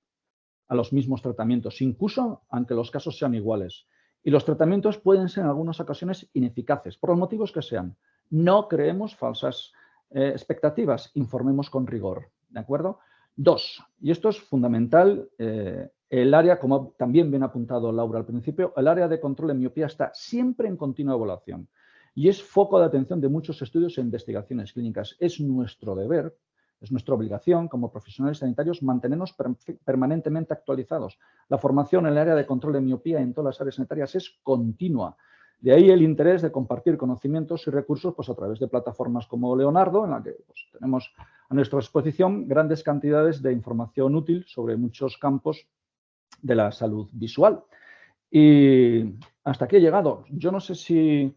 a los mismos tratamientos, incluso aunque los casos sean iguales. Y los tratamientos pueden ser en algunas ocasiones ineficaces, por los motivos que sean. No creemos falsas expectativas, informemos con rigor, ¿de acuerdo? Dos, y esto es fundamental, el área, como también bien apuntado Laura al principio, el área de control de miopía está siempre en continua evaluación y es foco de atención de muchos estudios e investigaciones clínicas. Es nuestro deber, es nuestra obligación como profesionales sanitarios mantenernos permanentemente actualizados. La formación en el área de control de miopía en todas las áreas sanitarias es continua. De ahí el interés de compartir conocimientos y recursos pues, a través de plataformas como Leonardo, en la que pues, tenemos a nuestra disposición grandes cantidades de información útil sobre muchos campos de la salud visual. Y hasta aquí he llegado. Yo no sé si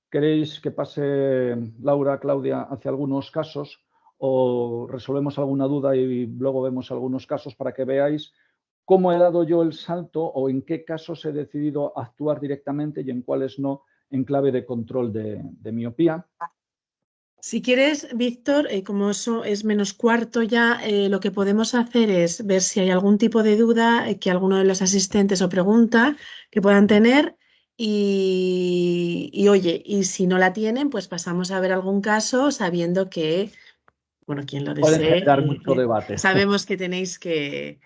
queréis que pase Laura, Claudia, hacia algunos casos o resolvemos alguna duda y luego vemos algunos casos para que veáis cómo he dado yo el salto o en qué casos he decidido actuar directamente y en cuáles no en clave de control de miopía. Si quieres, Víctor, como eso es menos cuarto ya, lo que podemos hacer es ver si hay algún tipo de duda que alguno de los asistentes o pregunta que puedan tener y oye, y si no la tienen, pues pasamos a ver algún caso sabiendo que, bueno, quien lo Pueden desee, generar mucho debate. sabemos que tenéis que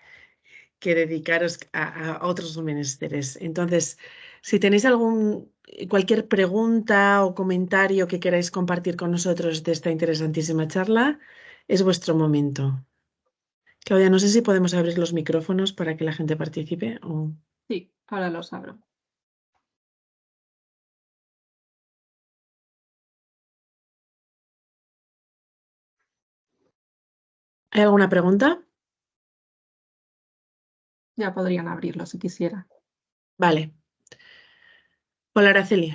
dedicaros a otros menesteres. Entonces, si tenéis cualquier pregunta o comentario que queráis compartir con nosotros de esta interesantísima charla, es vuestro momento. Claudia, no sé si podemos abrir los micrófonos para que la gente participe. Sí, ahora los abro. ¿Hay alguna pregunta? Ya podrían abrirlo si quisiera. Vale. Hola, Araceli.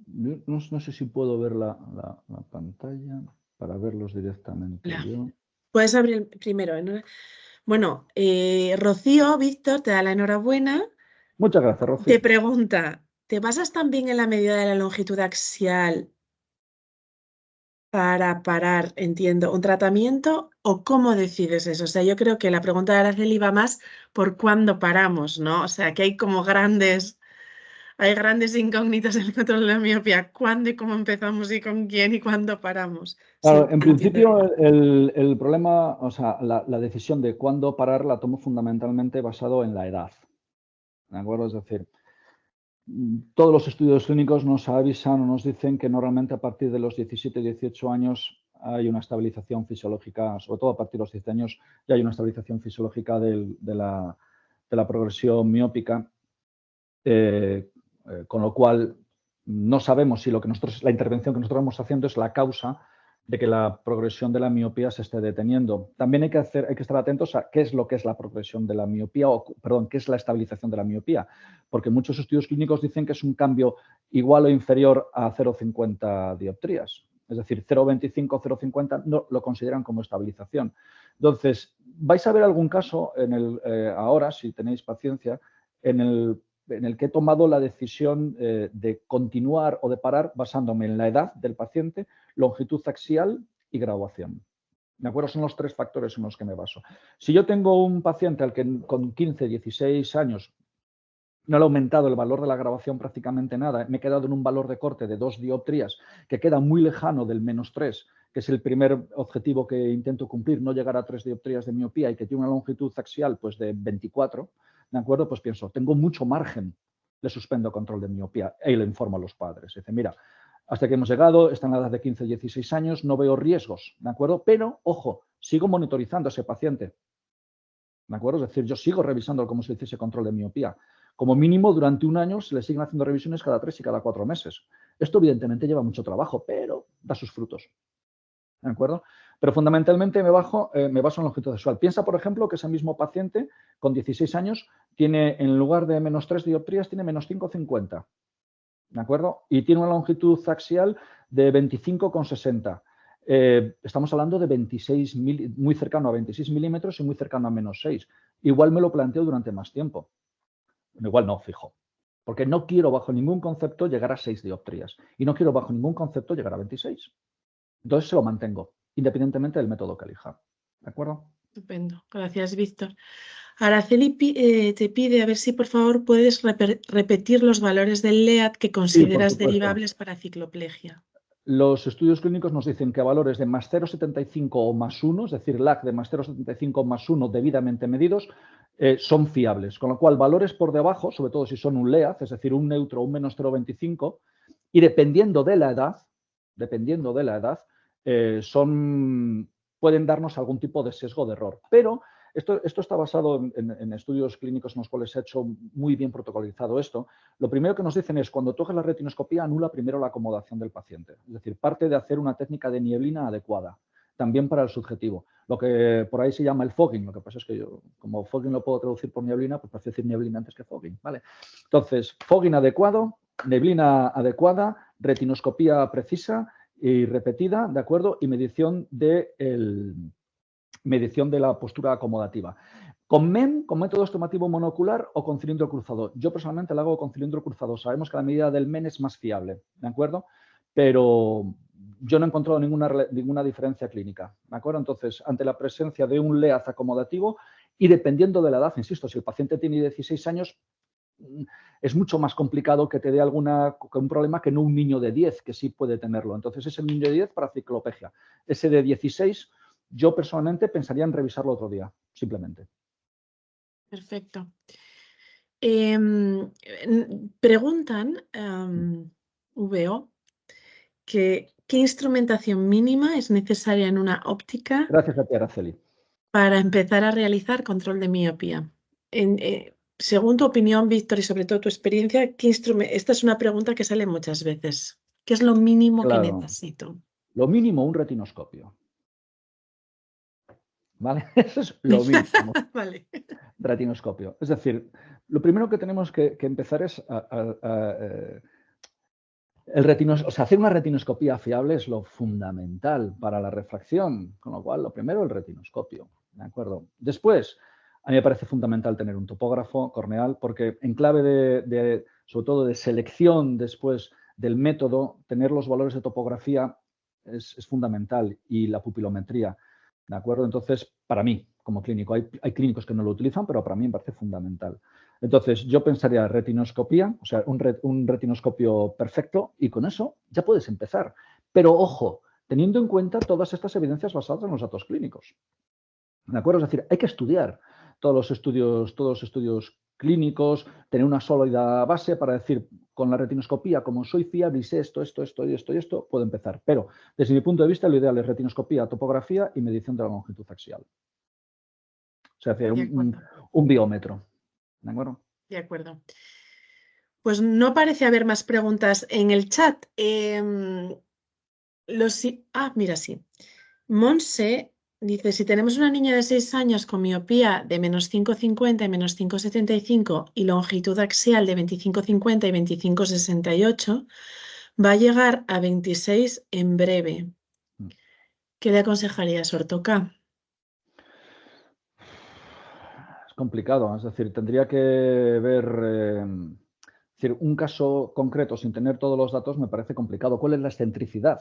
No sé si puedo ver la pantalla para verlos directamente yo. Puedes abrir primero, ¿no? Bueno, Rocío, Víctor, te da la enhorabuena. Muchas gracias, Te Rocío. pregunta, ¿te basas también en la medida de la longitud axial para parar, entiendo, un tratamiento o cómo decides eso? O sea, yo creo que la pregunta de Araceli va más por cuándo paramos, ¿no? O sea, que hay grandes incógnitas en el control de la miopía. ¿Cuándo y cómo empezamos y con quién y cuándo paramos? Claro, Sí, en entiendo bien. principio el problema, o sea, la decisión de cuándo parar la tomo fundamentalmente basado en la edad. ¿De acuerdo? Es decir, todos los estudios clínicos nos avisan o nos dicen que normalmente a partir de los 17, 18 años hay una estabilización fisiológica, sobre todo a partir de los 10 años ya hay una estabilización fisiológica de la progresión miópica, con lo cual no sabemos si la intervención que nosotros estamos haciendo es la causa de que la progresión de la miopía se esté deteniendo. También hay que estar atentos a qué es lo que es la progresión de la miopía, perdón, qué es la estabilización de la miopía, porque muchos estudios clínicos dicen que es un cambio igual o inferior a 0,50 dioptrías. Es decir, 0,25, 0,50 no lo consideran como estabilización. Entonces, vais a ver algún caso ahora, si tenéis paciencia, en el que he tomado la decisión de continuar o de parar basándome en la edad del paciente, longitud axial y graduación. ¿De acuerdo? Son los 3 factores en los que me baso. Si yo tengo un paciente al que con 15, 16 años no le ha aumentado el valor de la graduación prácticamente nada, me he quedado en un valor de corte de 2 dioptrías que queda muy lejano del -3, que es el primer objetivo que intento cumplir, no llegar a 3 dioptrías de miopía y que tiene una longitud axial pues, de 24, ¿de acuerdo? Pues pienso, tengo mucho margen, le suspendo control de miopía y le informo a los padres. Dice, mira, hasta que hemos llegado, está en la edad de 15, 16 años, no veo riesgos, ¿de acuerdo? Pero, ojo, sigo monitorizando a ese paciente, ¿de acuerdo? Es decir, yo sigo revisando como si hiciese control de miopía. Como mínimo, durante un año se le siguen haciendo revisiones cada 3 y cada 4 meses. Esto, evidentemente, lleva mucho trabajo, pero da sus frutos. ¿De acuerdo? Pero fundamentalmente me baso en longitud sexual. Piensa, por ejemplo, que ese mismo paciente con 16 años tiene, en lugar de -3 dioptrías, tiene -5,50. ¿De acuerdo? Y tiene una longitud axial de 25,60. Estamos hablando de 26 muy cercano a 26 milímetros y muy cercano a -6. Igual me lo planteo durante más tiempo. Igual no, fijo. Porque no quiero bajo ningún concepto llegar a 6 dioptrías. Y no quiero bajo ningún concepto llegar a 26. Entonces se lo mantengo, independientemente del método que elija. ¿De acuerdo? Estupendo. Gracias, Víctor. Araceli te pide a ver si por favor puedes repetir los valores del LEAD que Sí, por consideras supuesto. derivables para cicloplegia. Los estudios clínicos nos dicen que a valores de +0,75 o +1, es decir, LAC de +0,75 o +1 debidamente medidos, son fiables. Con lo cual, valores por debajo, sobre todo si son un LEAD, es decir, un neutro o un -0,25, y dependiendo de la edad, pueden darnos algún tipo de sesgo de error. Pero esto está basado en estudios clínicos en los cuales se ha hecho muy bien protocolizado esto. Lo primero que nos dicen es, cuando toques la retinoscopía, anula primero la acomodación del paciente. Es decir, parte de hacer una técnica de nieblina adecuada, también para el subjetivo. Lo que por ahí se llama el fogging. Lo que pasa es que yo, como fogging lo puedo traducir por nieblina, pues prefiero decir nieblina antes que fogging. ¿Vale? Entonces, fogging adecuado, neblina adecuada, retinoscopía precisa y repetida, ¿de acuerdo? Y medición de la postura acomodativa. ¿Con MEM, con método estimativo monocular o con cilindro cruzado? Yo personalmente lo hago con cilindro cruzado. Sabemos que la medida del MEM es más fiable, ¿de acuerdo? Pero yo no he encontrado ninguna diferencia clínica, ¿de acuerdo? Entonces, ante la presencia de un LEAD acomodativo y dependiendo de la edad, insisto, si el paciente tiene 16 años, es mucho más complicado que te dé un problema que no un niño de 10, que sí puede tenerlo. Entonces, es el niño de 10 para cicloplegia. Ese de 16, yo personalmente pensaría en revisarlo otro día, simplemente. Perfecto. Preguntan, VO, ¿qué instrumentación mínima es necesaria en una óptica Gracias a ti, Araceli. para empezar a realizar control de miopía? Según tu opinión, Víctor, y sobre todo tu experiencia, esta es una pregunta que sale muchas veces. ¿Qué es lo mínimo que Claro, necesito? lo mínimo un retinoscopio. ¿Vale? Eso es lo mínimo. Vale. Retinoscopio. Es decir, lo primero que tenemos que empezar es hacer una retinoscopía fiable es lo fundamental para la refracción, con lo cual, lo primero, el retinoscopio. ¿De acuerdo? Después, a mí me parece fundamental tener un topógrafo corneal porque en clave sobre todo de selección después del método, tener los valores de topografía es fundamental y la pupilometría, ¿de acuerdo? Entonces, para mí, como clínico, hay clínicos que no lo utilizan, pero para mí me parece fundamental. Entonces, yo pensaría retinoscopía, o sea, un retinoscopio perfecto y con eso ya puedes empezar. Pero, ojo, teniendo en cuenta todas estas evidencias basadas en los datos clínicos. ¿De acuerdo? Es decir, hay que estudiar todos los estudios clínicos, tener una sólida base para decir, con la retinoscopía, como soy fiable y sé esto, puedo empezar. Pero, desde mi punto de vista, lo ideal es retinoscopía, topografía y medición de la longitud axial. O sea, un biómetro. ¿De acuerdo? De acuerdo. Pues no parece haber más preguntas en el chat. Mira, sí. Monse dice, si tenemos una niña de 6 años con miopía de -5,50 y -5,75 y longitud axial de 25,50 y 25,68, va a llegar a 26 en breve. ¿Qué le aconsejarías, Ortoca? Es complicado, es decir, tendría que ver, es decir, un caso concreto sin tener todos los datos me parece complicado. ¿Cuál es la excentricidad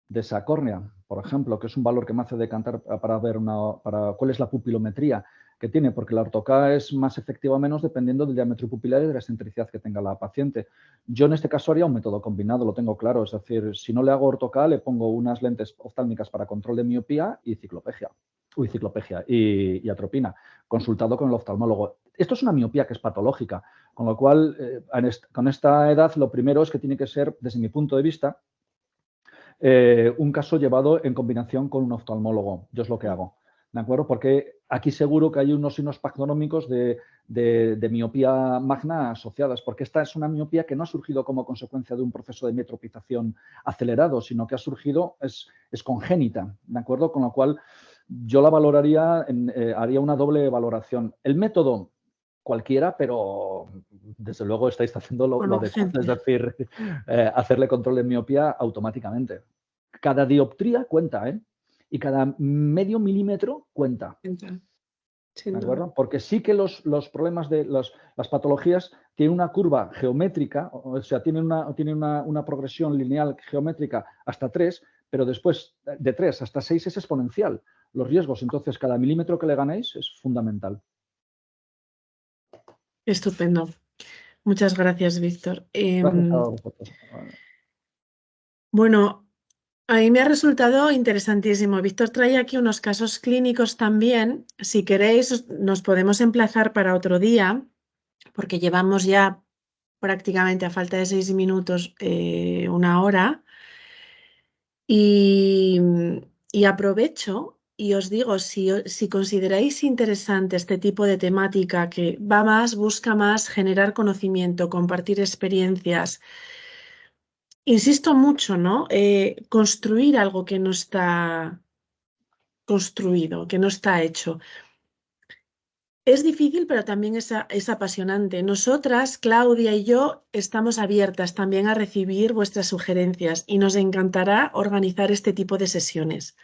de esa córnea, por ejemplo, que es un valor que me hace decantar para ver cuál es la pupilometría que tiene? Porque la ortoca es más efectiva o menos dependiendo del diámetro pupilar y de la excentricidad que tenga la paciente. Yo en este caso haría un método combinado, lo tengo claro, es decir, si no le hago ortoca, le pongo unas lentes oftálmicas para control de miopía y ciclopegia y atropina, consultado con el oftalmólogo. Esto es una miopía que es patológica, con lo cual, con esta edad, lo primero es que tiene que ser, desde mi punto de vista, un caso llevado en combinación con un oftalmólogo. Yo es lo que hago, ¿de acuerdo? Porque aquí seguro que hay unos signos pagnómicos de miopía magna asociadas, porque esta es una miopía que no ha surgido como consecuencia de un proceso de metropización acelerado, sino que ha surgido, es congénita, ¿de acuerdo? Con lo cual, yo la valoraría, haría una doble valoración. El método, cualquiera, pero desde luego estáis haciendo lo adecuado, es decir, hacerle control de miopía automáticamente. Cada dioptría cuenta, ¿eh? Y cada medio milímetro cuenta. ¿De acuerdo? Porque sí que los problemas de las patologías tienen una curva geométrica, o sea, tienen una progresión lineal geométrica hasta 3, pero después de 3 hasta 6 es exponencial. Los riesgos, entonces, cada milímetro que le ganéis es fundamental. Estupendo. Muchas gracias, Víctor. Gracias a vosotros. Bueno, a mí me ha resultado interesantísimo. Víctor trae aquí unos casos clínicos también. Si queréis, nos podemos emplazar para otro día, porque llevamos ya prácticamente a falta de 6 minutos 1 hora. Y aprovecho y os digo, si consideráis interesante este tipo de temática que va más, busca más generar conocimiento, compartir experiencias, insisto mucho, ¿no? Construir algo que no está construido, que no está hecho. Es difícil, pero también es apasionante. Nosotras, Claudia y yo, estamos abiertas también a recibir vuestras sugerencias y nos encantará organizar este tipo de sesiones.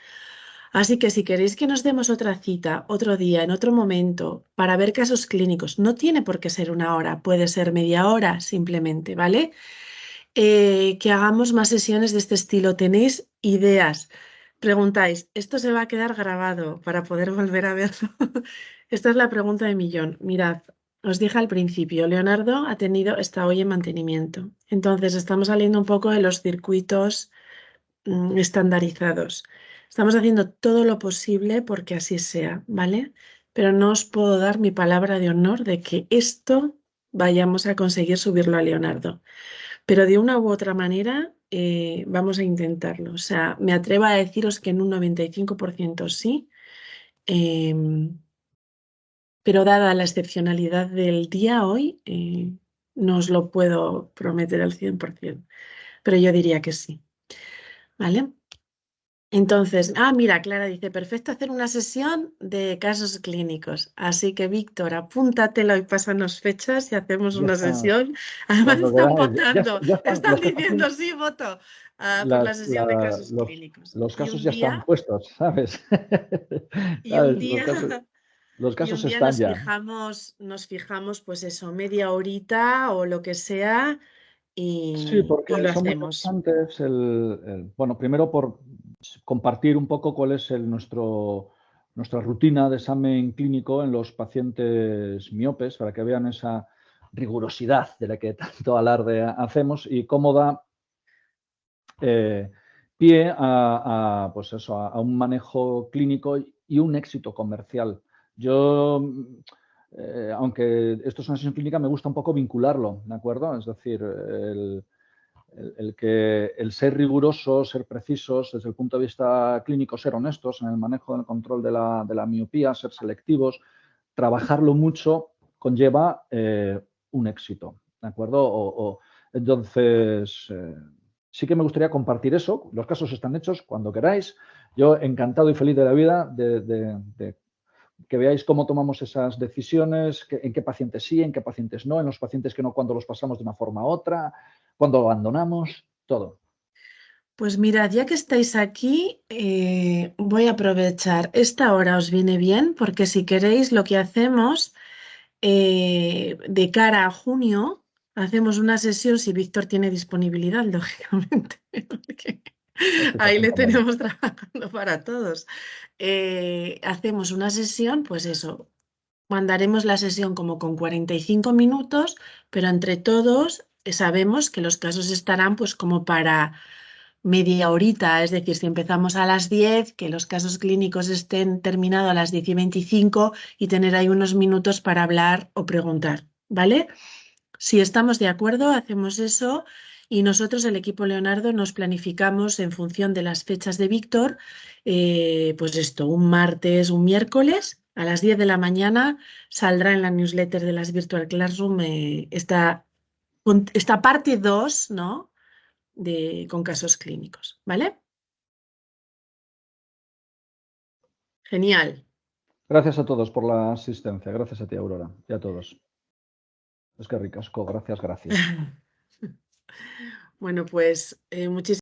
Así que si queréis que nos demos otra cita, otro día, en otro momento, para ver casos clínicos, no tiene por qué ser 1 hora, puede ser media hora simplemente, ¿vale? Que hagamos más sesiones de este estilo. ¿Tenéis ideas? Preguntáis, ¿esto se va a quedar grabado para poder volver a verlo? Esta es la pregunta de millón. Mirad, os dije al principio, Leonardo está hoy en mantenimiento. Entonces, estamos saliendo un poco de los circuitos estandarizados. Estamos haciendo todo lo posible porque así sea, ¿vale? Pero no os puedo dar mi palabra de honor de que esto vayamos a conseguir subirlo a Leonardo. Pero de una u otra manera vamos a intentarlo. O sea, me atrevo a deciros que en un 95% sí, pero dada la excepcionalidad del día hoy, no os lo puedo prometer al 100%, pero yo diría que sí. ¿Vale? Entonces, mira, Clara dice, perfecto hacer una sesión de casos clínicos. Así que, Víctor, apúntatelo y pásanos fechas y hacemos Ya una está, sesión. Además, cuando están queráis. votando, Ya están están los casos, diciendo sí, voto por la las- sesión de la- casos clínicos. los casos ya están puestos, ¿sabes? Y un ¿Sabes? día, Los y casos un día están ya. nos fijamos, pues eso, media horita o lo que sea, Sí, y porque lo son muy hacemos. interesantes. Bueno, primero por compartir un poco cuál es nuestra rutina de examen clínico en los pacientes miopes, para que vean esa rigurosidad de la que tanto alarde hacemos y cómo da pie pues eso, a un manejo clínico y un éxito comercial. Yo, aunque esto es una sesión clínica, me gusta un poco vincularlo, ¿de acuerdo? Es decir, el ser rigurosos, ser precisos desde el punto de vista clínico, ser honestos en el manejo del control de la miopía, ser selectivos, trabajarlo mucho conlleva un éxito, ¿de acuerdo? Entonces, sí que me gustaría compartir eso. Los casos están hechos cuando queráis. Yo encantado y feliz de la vida de que veáis cómo tomamos esas decisiones, en qué pacientes sí, en qué pacientes no, en los pacientes que no, cuando los pasamos de una forma a otra, cuando abandonamos, todo. Pues mirad, ya que estáis aquí, voy a aprovechar. Esta hora os viene bien porque si queréis lo que hacemos de cara a junio, hacemos una sesión si Víctor tiene disponibilidad, lógicamente, porque ahí le Estupendo. tenemos trabajando para todos. Hacemos una sesión, pues eso, mandaremos la sesión como con 45 minutos, pero entre todos sabemos que los casos estarán pues como para media horita, es decir, si empezamos a las 10, que los casos clínicos estén terminados a las 10:25 y tener ahí unos minutos para hablar o preguntar, ¿vale? Si estamos de acuerdo, hacemos eso y nosotros, el equipo Leonardo, nos planificamos en función de las fechas de Víctor, pues esto, un martes, un miércoles. A las 10 de la mañana saldrá en la newsletter de las Virtual Classroom esta parte 2, ¿no? Con casos clínicos, ¿vale? Genial. Gracias a todos por la asistencia. Gracias a ti, Aurora, y a todos. Es que ricasco. Gracias, gracias. Bueno, pues muchísimas